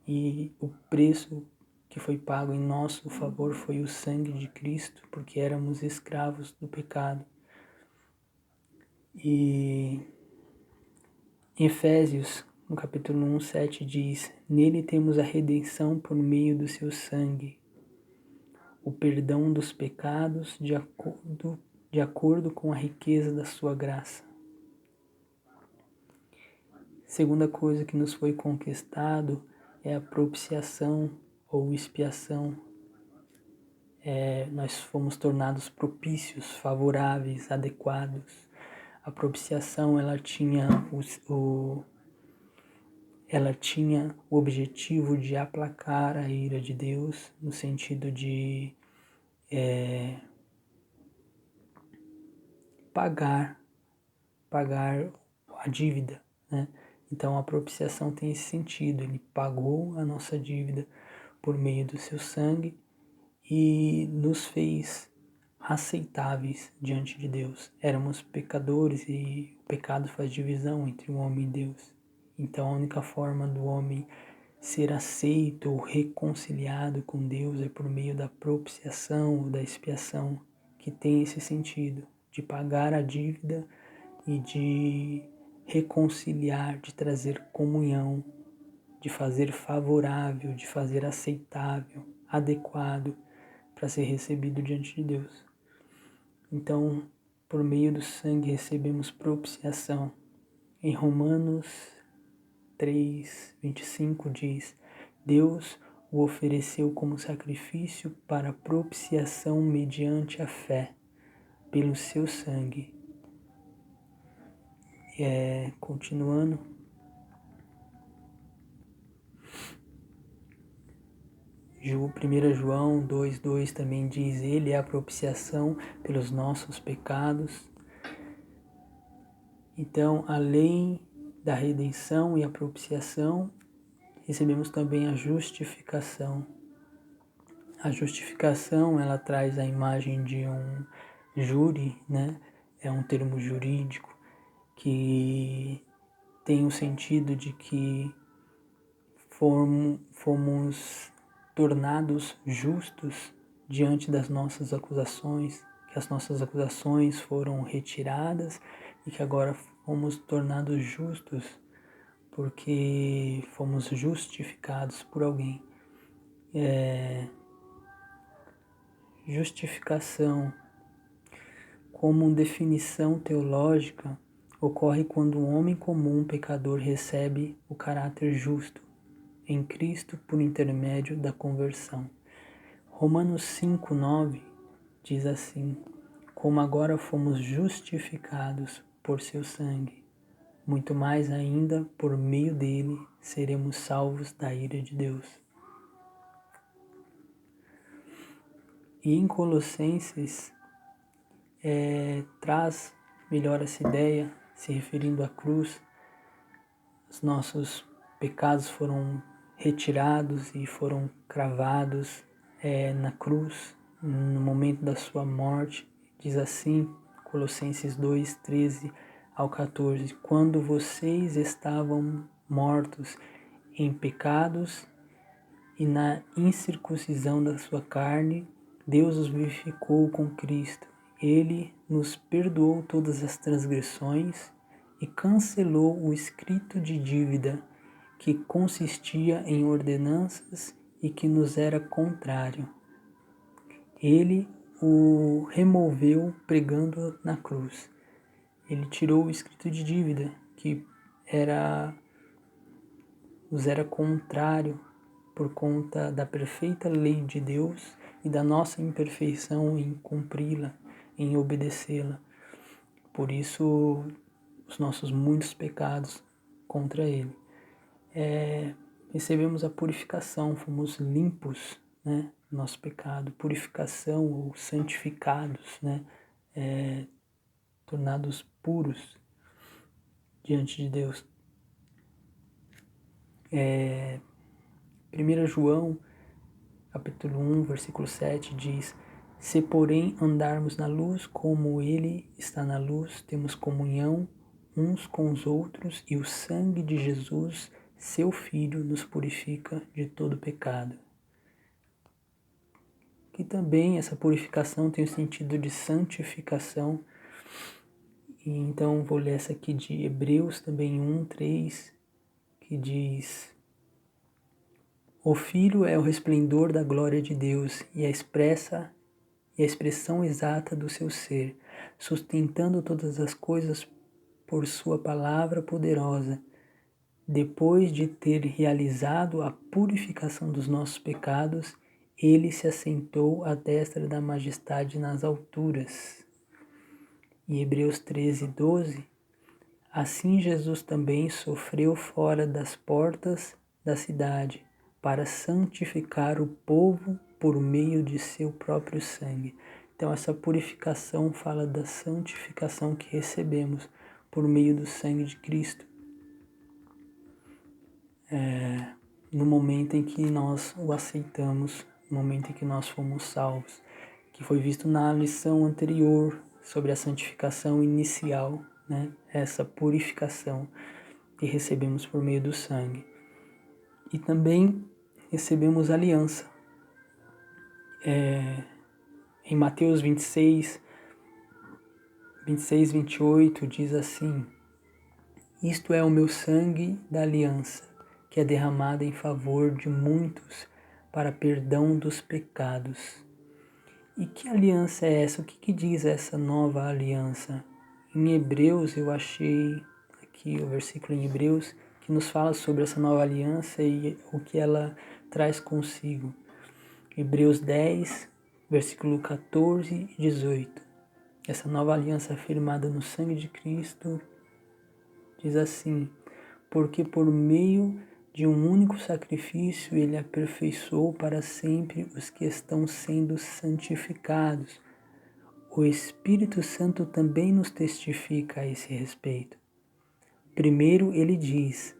E o preço que foi pago em nosso favor foi o sangue de Cristo, porque éramos escravos do pecado. E em Efésios, no capítulo 1:7 diz: nele temos a redenção por meio do seu sangue, o perdão dos pecados de acordo com a riqueza da sua graça. Segunda coisa que nos foi conquistado é a propiciação ou expiação. Nós fomos tornados propícios, favoráveis, adequados. A propiciação, ela tinha o objetivo de aplacar a ira de Deus, no sentido de pagar a dívida, né? Então a propiciação tem esse sentido, ele pagou a nossa dívida por meio do seu sangue e nos fez aceitáveis diante de Deus. Éramos pecadores e o pecado faz divisão entre o homem e Deus. Então a única forma do homem ser aceito ou reconciliado com Deus é por meio da propiciação ou da expiação, que tem esse sentido de pagar a dívida e de reconciliar, de trazer comunhão, de fazer favorável, de fazer aceitável, adequado para ser recebido diante de Deus. Então, por meio do sangue recebemos propiciação. Em Romanos 3:25 diz: Deus o ofereceu como sacrifício para propiciação mediante a fé, pelo seu sangue. Continuando, 1 João 2:2 também diz: Ele é a propiciação pelos nossos pecados. Então, além da redenção e a propiciação, recebemos também a justificação. A justificação, ela traz a imagem de um júri, né? É um termo jurídico que tem o sentido de que fomos tornados justos diante das nossas acusações, que as nossas acusações foram retiradas e que agora fomos tornados justos porque fomos justificados por alguém. Justificação, como definição teológica, ocorre quando um homem comum, pecador, recebe o caráter justo em Cristo por intermédio da conversão. Romanos 5:9 diz assim: como agora fomos justificados por seu sangue, muito mais ainda por meio dele seremos salvos da ira de Deus. E em Colossenses traz melhor essa ideia, se referindo à cruz. Os nossos pecados foram retirados e foram cravados na cruz, no momento da sua morte, diz assim, Colossenses 2, 13 ao 14, quando vocês estavam mortos em pecados e na incircuncisão da sua carne, Deus os vivificou com Cristo. Ele nos perdoou todas as transgressões e cancelou o escrito de dívida que consistia em ordenanças e que nos era contrário. Ele o removeu pregando na cruz. Ele tirou o escrito de dívida que nos era contrário por conta da perfeita lei de Deus e da nossa imperfeição em cumpri-la, em obedecê-la. Por isso, os nossos muitos pecados contra Ele. Recebemos a purificação, fomos limpos, né, do nosso pecado, purificação ou santificados, né, tornados puros diante de Deus. 1 João, capítulo 1, versículo 7, diz: se porém andarmos na luz como Ele está na luz, temos comunhão uns com os outros e o sangue de Jesus, seu Filho, nos purifica de todo pecado. Que também essa purificação tem o sentido de santificação. E então vou ler essa aqui de Hebreus também 1, 3, que diz: o Filho é o resplendor da glória de Deus e a expressão exata do seu ser, sustentando todas as coisas por sua palavra poderosa. Depois de ter realizado a purificação dos nossos pecados, ele se assentou à destra da majestade nas alturas. Em Hebreus 13, 12, assim Jesus também sofreu fora das portas da cidade, para santificar o povo por meio de seu próprio sangue. Então essa purificação fala da santificação que recebemos por meio do sangue de Cristo. No momento em que nós o aceitamos, no momento em que nós fomos salvos, que foi visto na lição anterior sobre a santificação inicial, né? Essa purificação que recebemos por meio do sangue. E também recebemos aliança. Em Mateus 26, 28 diz assim: isto é o meu sangue da aliança, que é derramada em favor de muitos para perdão dos pecados. E que aliança é essa? O que diz essa nova aliança? Em Hebreus eu achei aqui o versículo em Hebreus que nos fala sobre essa nova aliança e o que ela traz consigo. Hebreus 10, versículo 14 e 18. Essa nova aliança afirmada no sangue de Cristo diz assim: porque por meio de um único sacrifício ele aperfeiçoou para sempre os que estão sendo santificados. O Espírito Santo também nos testifica a esse respeito. Primeiro ele diz: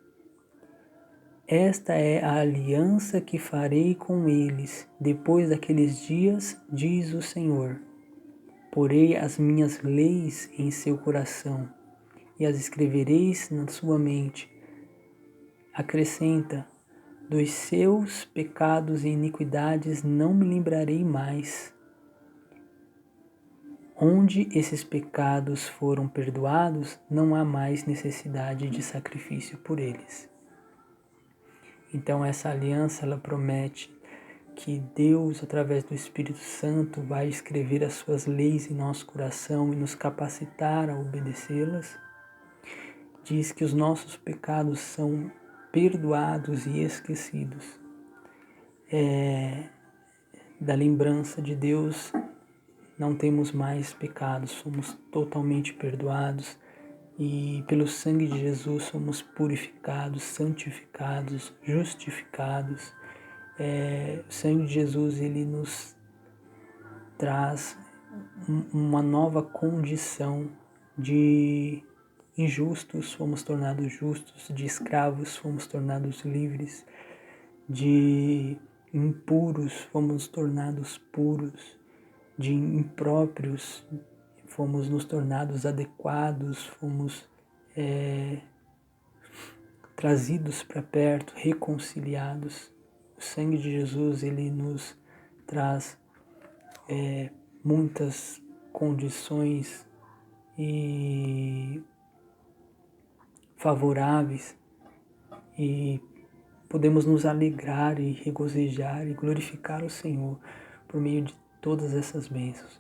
esta é a aliança que farei com eles depois daqueles dias, diz o Senhor. Porei as minhas leis em seu coração e as escrevereis na sua mente. Acrescenta: dos seus pecados e iniquidades não me lembrarei mais. Onde esses pecados foram perdoados, não há mais necessidade de sacrifício por eles. Então essa aliança, ela promete que Deus, através do Espírito Santo, vai escrever as suas leis em nosso coração e nos capacitar a obedecê-las. Diz que os nossos pecados são perdoados e esquecidos. Da lembrança de Deus, não temos mais pecados, somos totalmente perdoados e pelo sangue de Jesus somos purificados, santificados, justificados. O sangue de Jesus, ele nos traz uma nova condição. De injustos fomos tornados justos, de escravos fomos tornados livres, de impuros fomos tornados puros, de impróprios, fomos nos tornados adequados, fomos trazidos para perto, reconciliados. O sangue de Jesus, ele nos traz muitas condições e favoráveis, e podemos nos alegrar e regozijar e glorificar o Senhor por meio de todas essas bênçãos.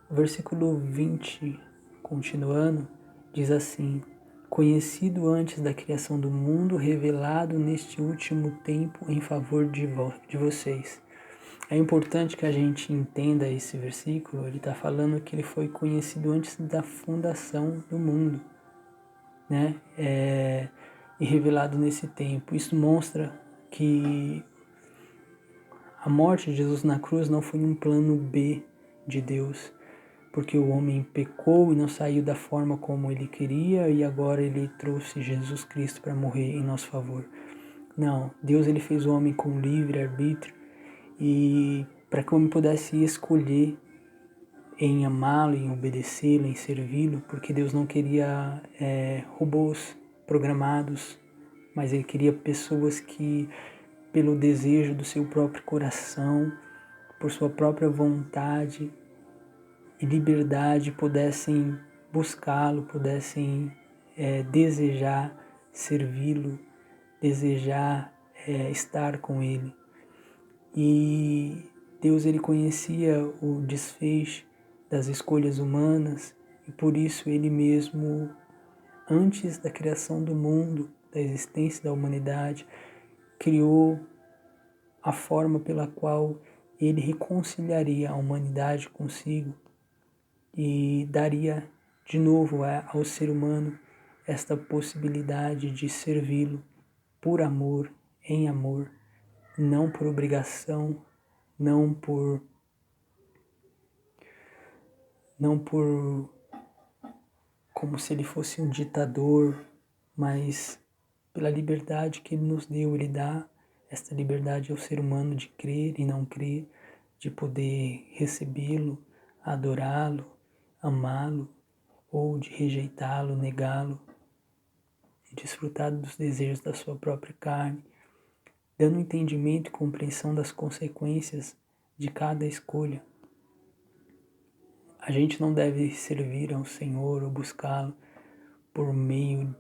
O versículo 20, continuando, diz assim: conhecido antes da criação do mundo, revelado neste último tempo em favor de vocês. É importante que a gente entenda esse versículo. Ele está falando que ele foi conhecido antes da fundação do mundo, né? E revelado nesse tempo. Isso mostra que a morte de Jesus na cruz não foi um plano B de Deus, porque o homem pecou e não saiu da forma como ele queria, e agora ele trouxe Jesus Cristo para morrer em nosso favor. Não, Deus ele fez o homem com livre arbítrio, e para que o homem pudesse escolher em amá-lo, em obedecê-lo, em servi-lo, porque Deus não queria robôs programados, mas ele queria pessoas que, pelo desejo do seu próprio coração, por sua própria vontade e liberdade, pudessem buscá-lo, pudessem desejar servi-lo, desejar estar com ele. E Deus ele conhecia o desfecho das escolhas humanas, e por isso ele mesmo, antes da criação do mundo, da existência da humanidade, criou a forma pela qual ele reconciliaria a humanidade consigo e daria de novo ao ser humano esta possibilidade de servi-lo por amor, em amor, não por obrigação, não por como se ele fosse um ditador, mas pela liberdade que ele nos deu. Ele dá esta liberdade ao ser humano de crer e não crer, de poder recebê-lo, adorá-lo, amá-lo, ou de rejeitá-lo, negá-lo, e desfrutar dos desejos da sua própria carne, dando entendimento e compreensão das consequências de cada escolha. A gente não deve servir ao Senhor ou buscá-lo por medo,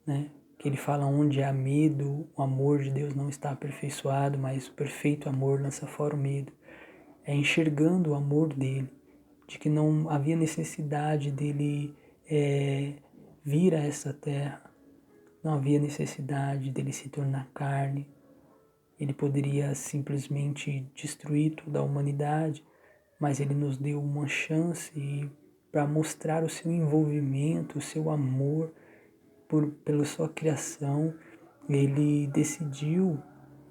né? Que ele fala: onde há medo, o amor de Deus não está aperfeiçoado, mas o perfeito amor lança fora o medo. É enxergando o amor dele, de que não havia necessidade dele vir a essa terra, não havia necessidade dele se tornar carne. Ele poderia simplesmente destruir toda a humanidade, mas ele nos deu uma chance para mostrar o seu envolvimento, o seu amor pela sua criação. Ele decidiu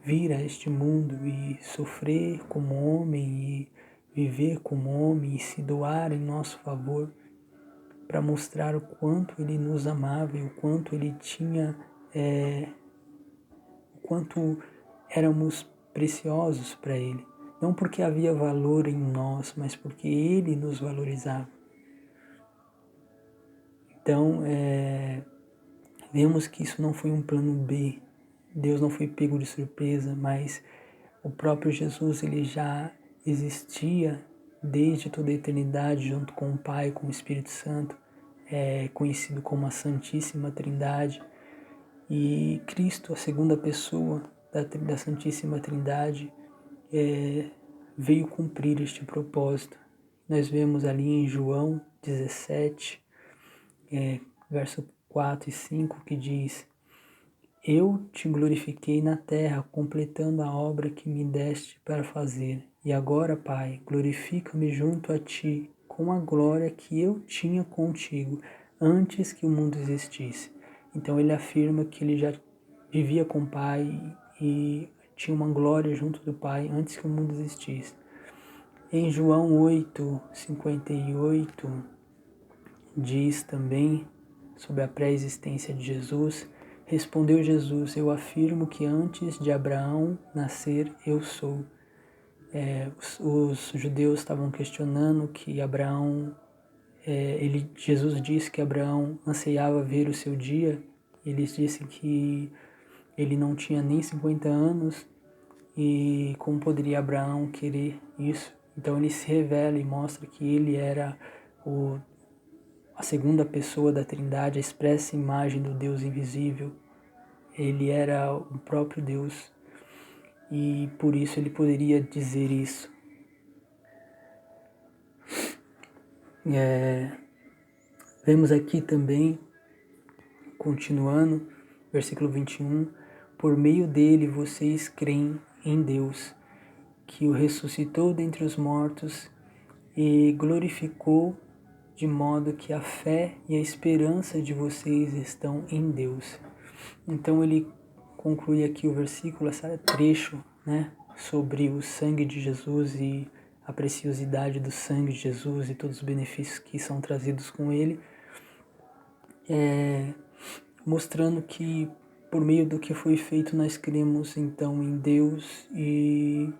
vir a este mundo e sofrer como homem, e viver como homem, e se doar em nosso favor, para mostrar o quanto ele nos amava e o quanto ele tinha, o quanto éramos preciosos para ele. Não porque havia valor em nós, mas porque ele nos valorizava. Então, vemos que isso não foi um plano B. Deus não foi pego de surpresa, mas o próprio Jesus ele já existia desde toda a eternidade, junto com o Pai, com o Espírito Santo, conhecido como a Santíssima Trindade. E Cristo, a segunda pessoa da Santíssima Trindade, veio cumprir este propósito. Nós vemos ali em João 17, verso 4 e 5, que diz: eu te glorifiquei na terra, completando a obra que me deste para fazer. E agora, Pai, glorifica-me junto a ti, com a glória que eu tinha contigo, antes que o mundo existisse. Então ele afirma que ele já vivia com o Pai e tinha uma glória junto do Pai antes que o mundo existisse. Em João 8:58, diz também sobre a pré-existência de Jesus: respondeu Jesus: eu afirmo que antes de Abraão nascer, eu sou. Os judeus estavam questionando que Abraão, Jesus disse que Abraão anseiava ver o seu dia. Eles disse que ele não tinha nem 50 anos e como poderia Abraão querer isso? Então ele se revela e mostra que ele era a segunda pessoa da Trindade, a expressa imagem do Deus invisível. Ele era o próprio Deus e por isso ele poderia dizer isso. Vemos aqui também, continuando, versículo 21, por meio dele vocês creem em Deus, que o ressuscitou dentre os mortos e glorificou, de modo que a fé e a esperança de vocês estão em Deus. Então ele conclui aqui o versículo, esse trecho, sobre o sangue de Jesus e a preciosidade do sangue de Jesus e todos os benefícios que são trazidos com ele, mostrando que por meio do que foi feito nós cremos então em Deus e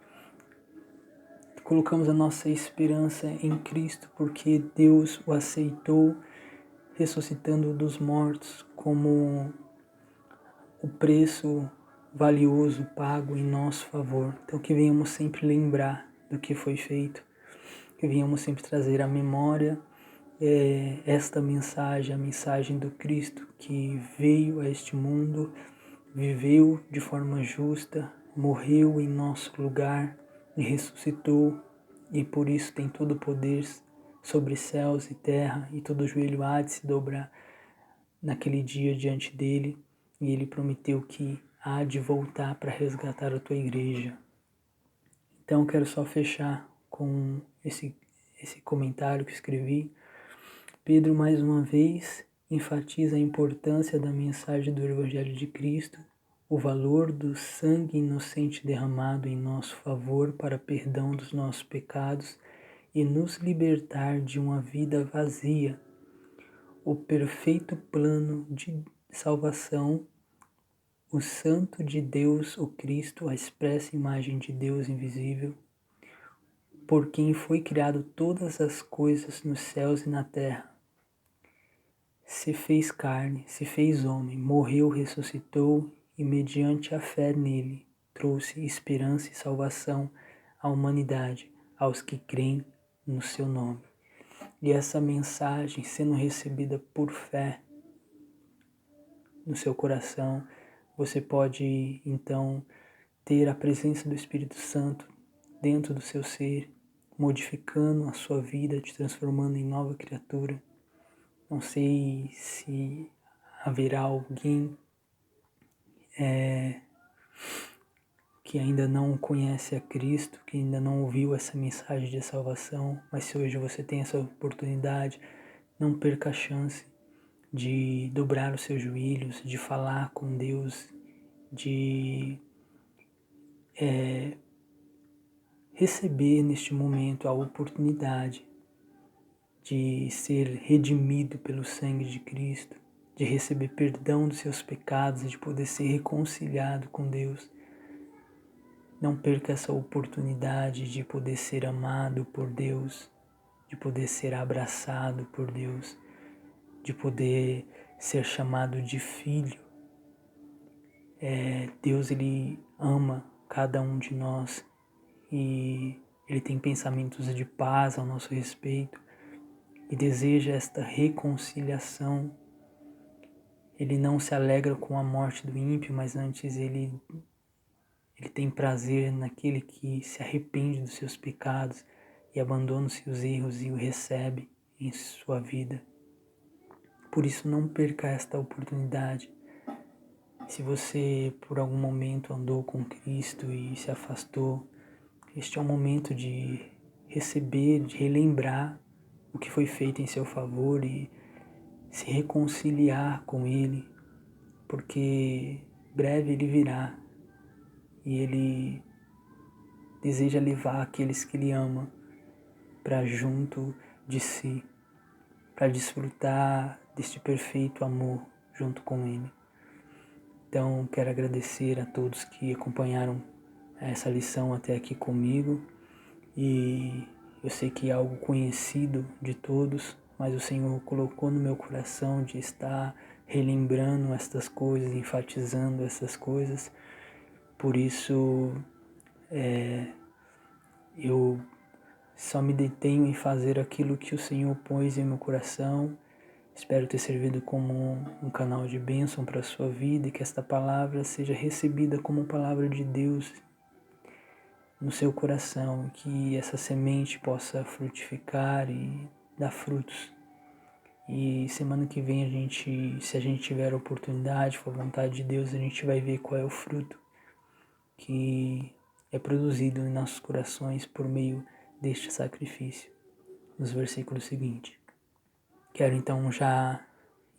colocamos a nossa esperança em Cristo, porque Deus o aceitou ressuscitando dos mortos como o preço valioso pago em nosso favor. Então que venhamos sempre lembrar do que foi feito, que venhamos sempre trazer à memória esta mensagem, a mensagem do Cristo que veio a este mundo, viveu de forma justa, morreu em nosso lugar e ressuscitou, e por isso tem todo o poder sobre céus e terra, e todo joelho há de se dobrar naquele dia diante dele, e ele prometeu que há de voltar para resgatar a tua igreja. Então quero só fechar com esse comentário que escrevi. Pedro, mais uma vez, enfatiza a importância da mensagem do Evangelho de Cristo, o valor do sangue inocente derramado em nosso favor para perdão dos nossos pecados e nos libertar de uma vida vazia, o perfeito plano de salvação, o Santo de Deus, o Cristo, a expressa imagem de Deus invisível, por quem foi criado todas as coisas nos céus e na terra, se fez carne, se fez homem, morreu, ressuscitou e mediante a fé nele trouxe esperança e salvação à humanidade, aos que creem no seu nome. E essa mensagem sendo recebida por fé no seu coração, você pode então ter a presença do Espírito Santo dentro do seu ser, modificando a sua vida, te transformando em nova criatura. Não sei se haverá alguém que ainda não conhece a Cristo, que ainda não ouviu essa mensagem de salvação, mas se hoje você tem essa oportunidade, não perca a chance de dobrar os seus joelhos, de falar com Deus, de receber neste momento a oportunidade de ser redimido pelo sangue de Cristo, de receber perdão dos seus pecados e de poder ser reconciliado com Deus. Não perca essa oportunidade de poder ser amado por Deus, de poder ser abraçado por Deus, de poder ser chamado de filho. Deus, Ele ama cada um de nós e Ele tem pensamentos de paz ao nosso respeito e deseja esta reconciliação. Ele não se alegra com a morte do ímpio, mas antes ele tem prazer naquele que se arrepende dos seus pecados e abandona os seus erros e o recebe em sua vida. Por isso não perca esta oportunidade. Se você por algum momento andou com Cristo e se afastou, este é o momento de receber, de relembrar o que foi feito em seu favor e se reconciliar com Ele, porque breve Ele virá e Ele deseja levar aqueles que Ele ama para junto de si, para desfrutar deste perfeito amor junto com Ele. Então, quero agradecer a todos que acompanharam essa lição até aqui comigo e eu sei que é algo conhecido de todos, mas o Senhor colocou no meu coração de estar relembrando estas coisas, enfatizando essas coisas. Por isso, eu só me detenho em fazer aquilo que o Senhor pôs em meu coração. Espero ter servido como um canal de bênção para a sua vida e que esta palavra seja recebida como palavra de Deus no seu coração, que essa semente possa frutificar e dar frutos. E semana que vem se a gente tiver a oportunidade, for vontade de Deus, a gente vai ver qual é o fruto que é produzido em nossos corações por meio deste sacrifício, nos versículos seguintes. Quero então já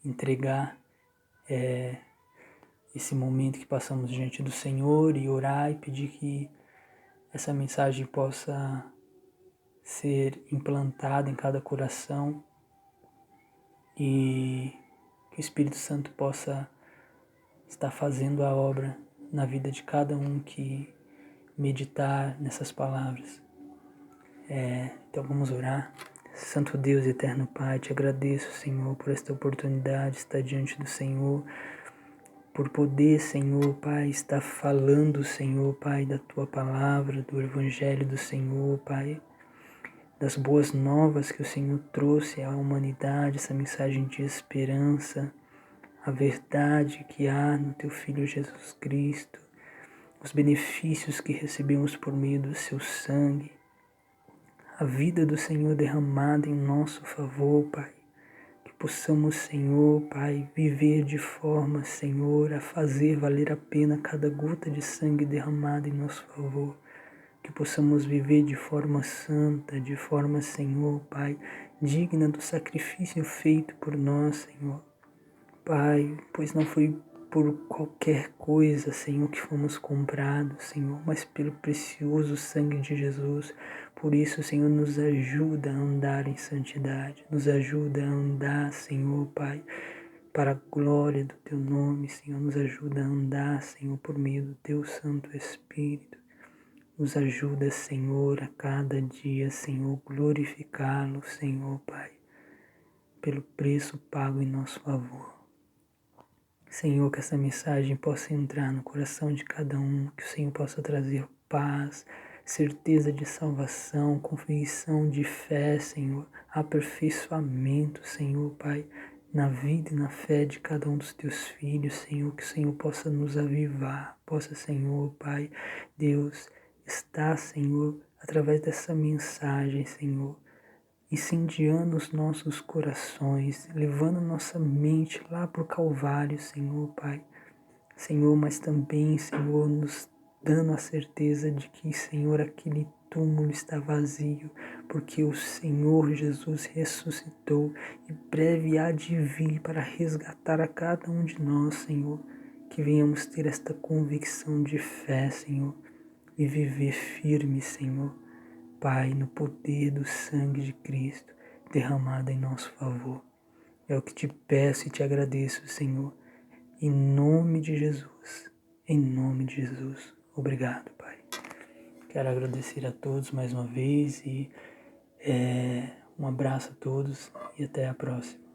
entregar esse momento que passamos diante do Senhor e orar e pedir que essa mensagem possa ser implantada em cada coração e que o Espírito Santo possa estar fazendo a obra na vida de cada um que meditar nessas palavras. Então vamos orar. Santo Deus e eterno Pai, te agradeço, Senhor, por esta oportunidade de estar diante do Senhor, por poder, Senhor, Pai, estar falando, Senhor, Pai, da Tua palavra, do Evangelho do Senhor, Pai, das boas novas que o Senhor trouxe à humanidade, essa mensagem de esperança, a verdade que há no Teu Filho Jesus Cristo, os benefícios que recebemos por meio do Seu sangue, a vida do Senhor derramada em nosso favor, Pai. Que possamos, Senhor, Pai, viver de forma, Senhor, a fazer valer a pena cada gota de sangue derramada em nosso favor. Que possamos viver de forma santa, de forma, Senhor, Pai, digna do sacrifício feito por nós, Senhor. Pai, pois não foi por qualquer coisa, Senhor, que fomos comprados, Senhor, mas pelo precioso sangue de Jesus. Por isso, Senhor, nos ajuda a andar em santidade, nos ajuda a andar, Senhor, Pai, para a glória do Teu nome, Senhor, nos ajuda a andar, Senhor, por meio do Teu Santo Espírito. Nos ajuda, Senhor, a cada dia, Senhor, glorificá-lo, Senhor, Pai, pelo preço pago em nosso favor. Senhor, que essa mensagem possa entrar no coração de cada um, que o Senhor possa trazer paz, certeza de salvação, convicção de fé, Senhor, aperfeiçoamento, Senhor, Pai, na vida e na fé de cada um dos Teus filhos, Senhor, que o Senhor possa nos avivar, possa, Senhor, Pai, Deus, estar, Senhor, através dessa mensagem, Senhor, incendiando os nossos corações, levando nossa mente lá para o Calvário, Senhor, Pai. Senhor, mas também, Senhor, nos dando a certeza de que, Senhor, aquele túmulo está vazio, porque o Senhor Jesus ressuscitou e breve há de vir para resgatar a cada um de nós, Senhor. Que venhamos ter esta convicção de fé, Senhor, e viver firme, Senhor, Pai, no poder do sangue de Cristo derramado em nosso favor. É o que te peço e te agradeço, Senhor, em nome de Jesus, em nome de Jesus. Obrigado, Pai. Quero agradecer a todos mais uma vez e um abraço a todos e até a próxima.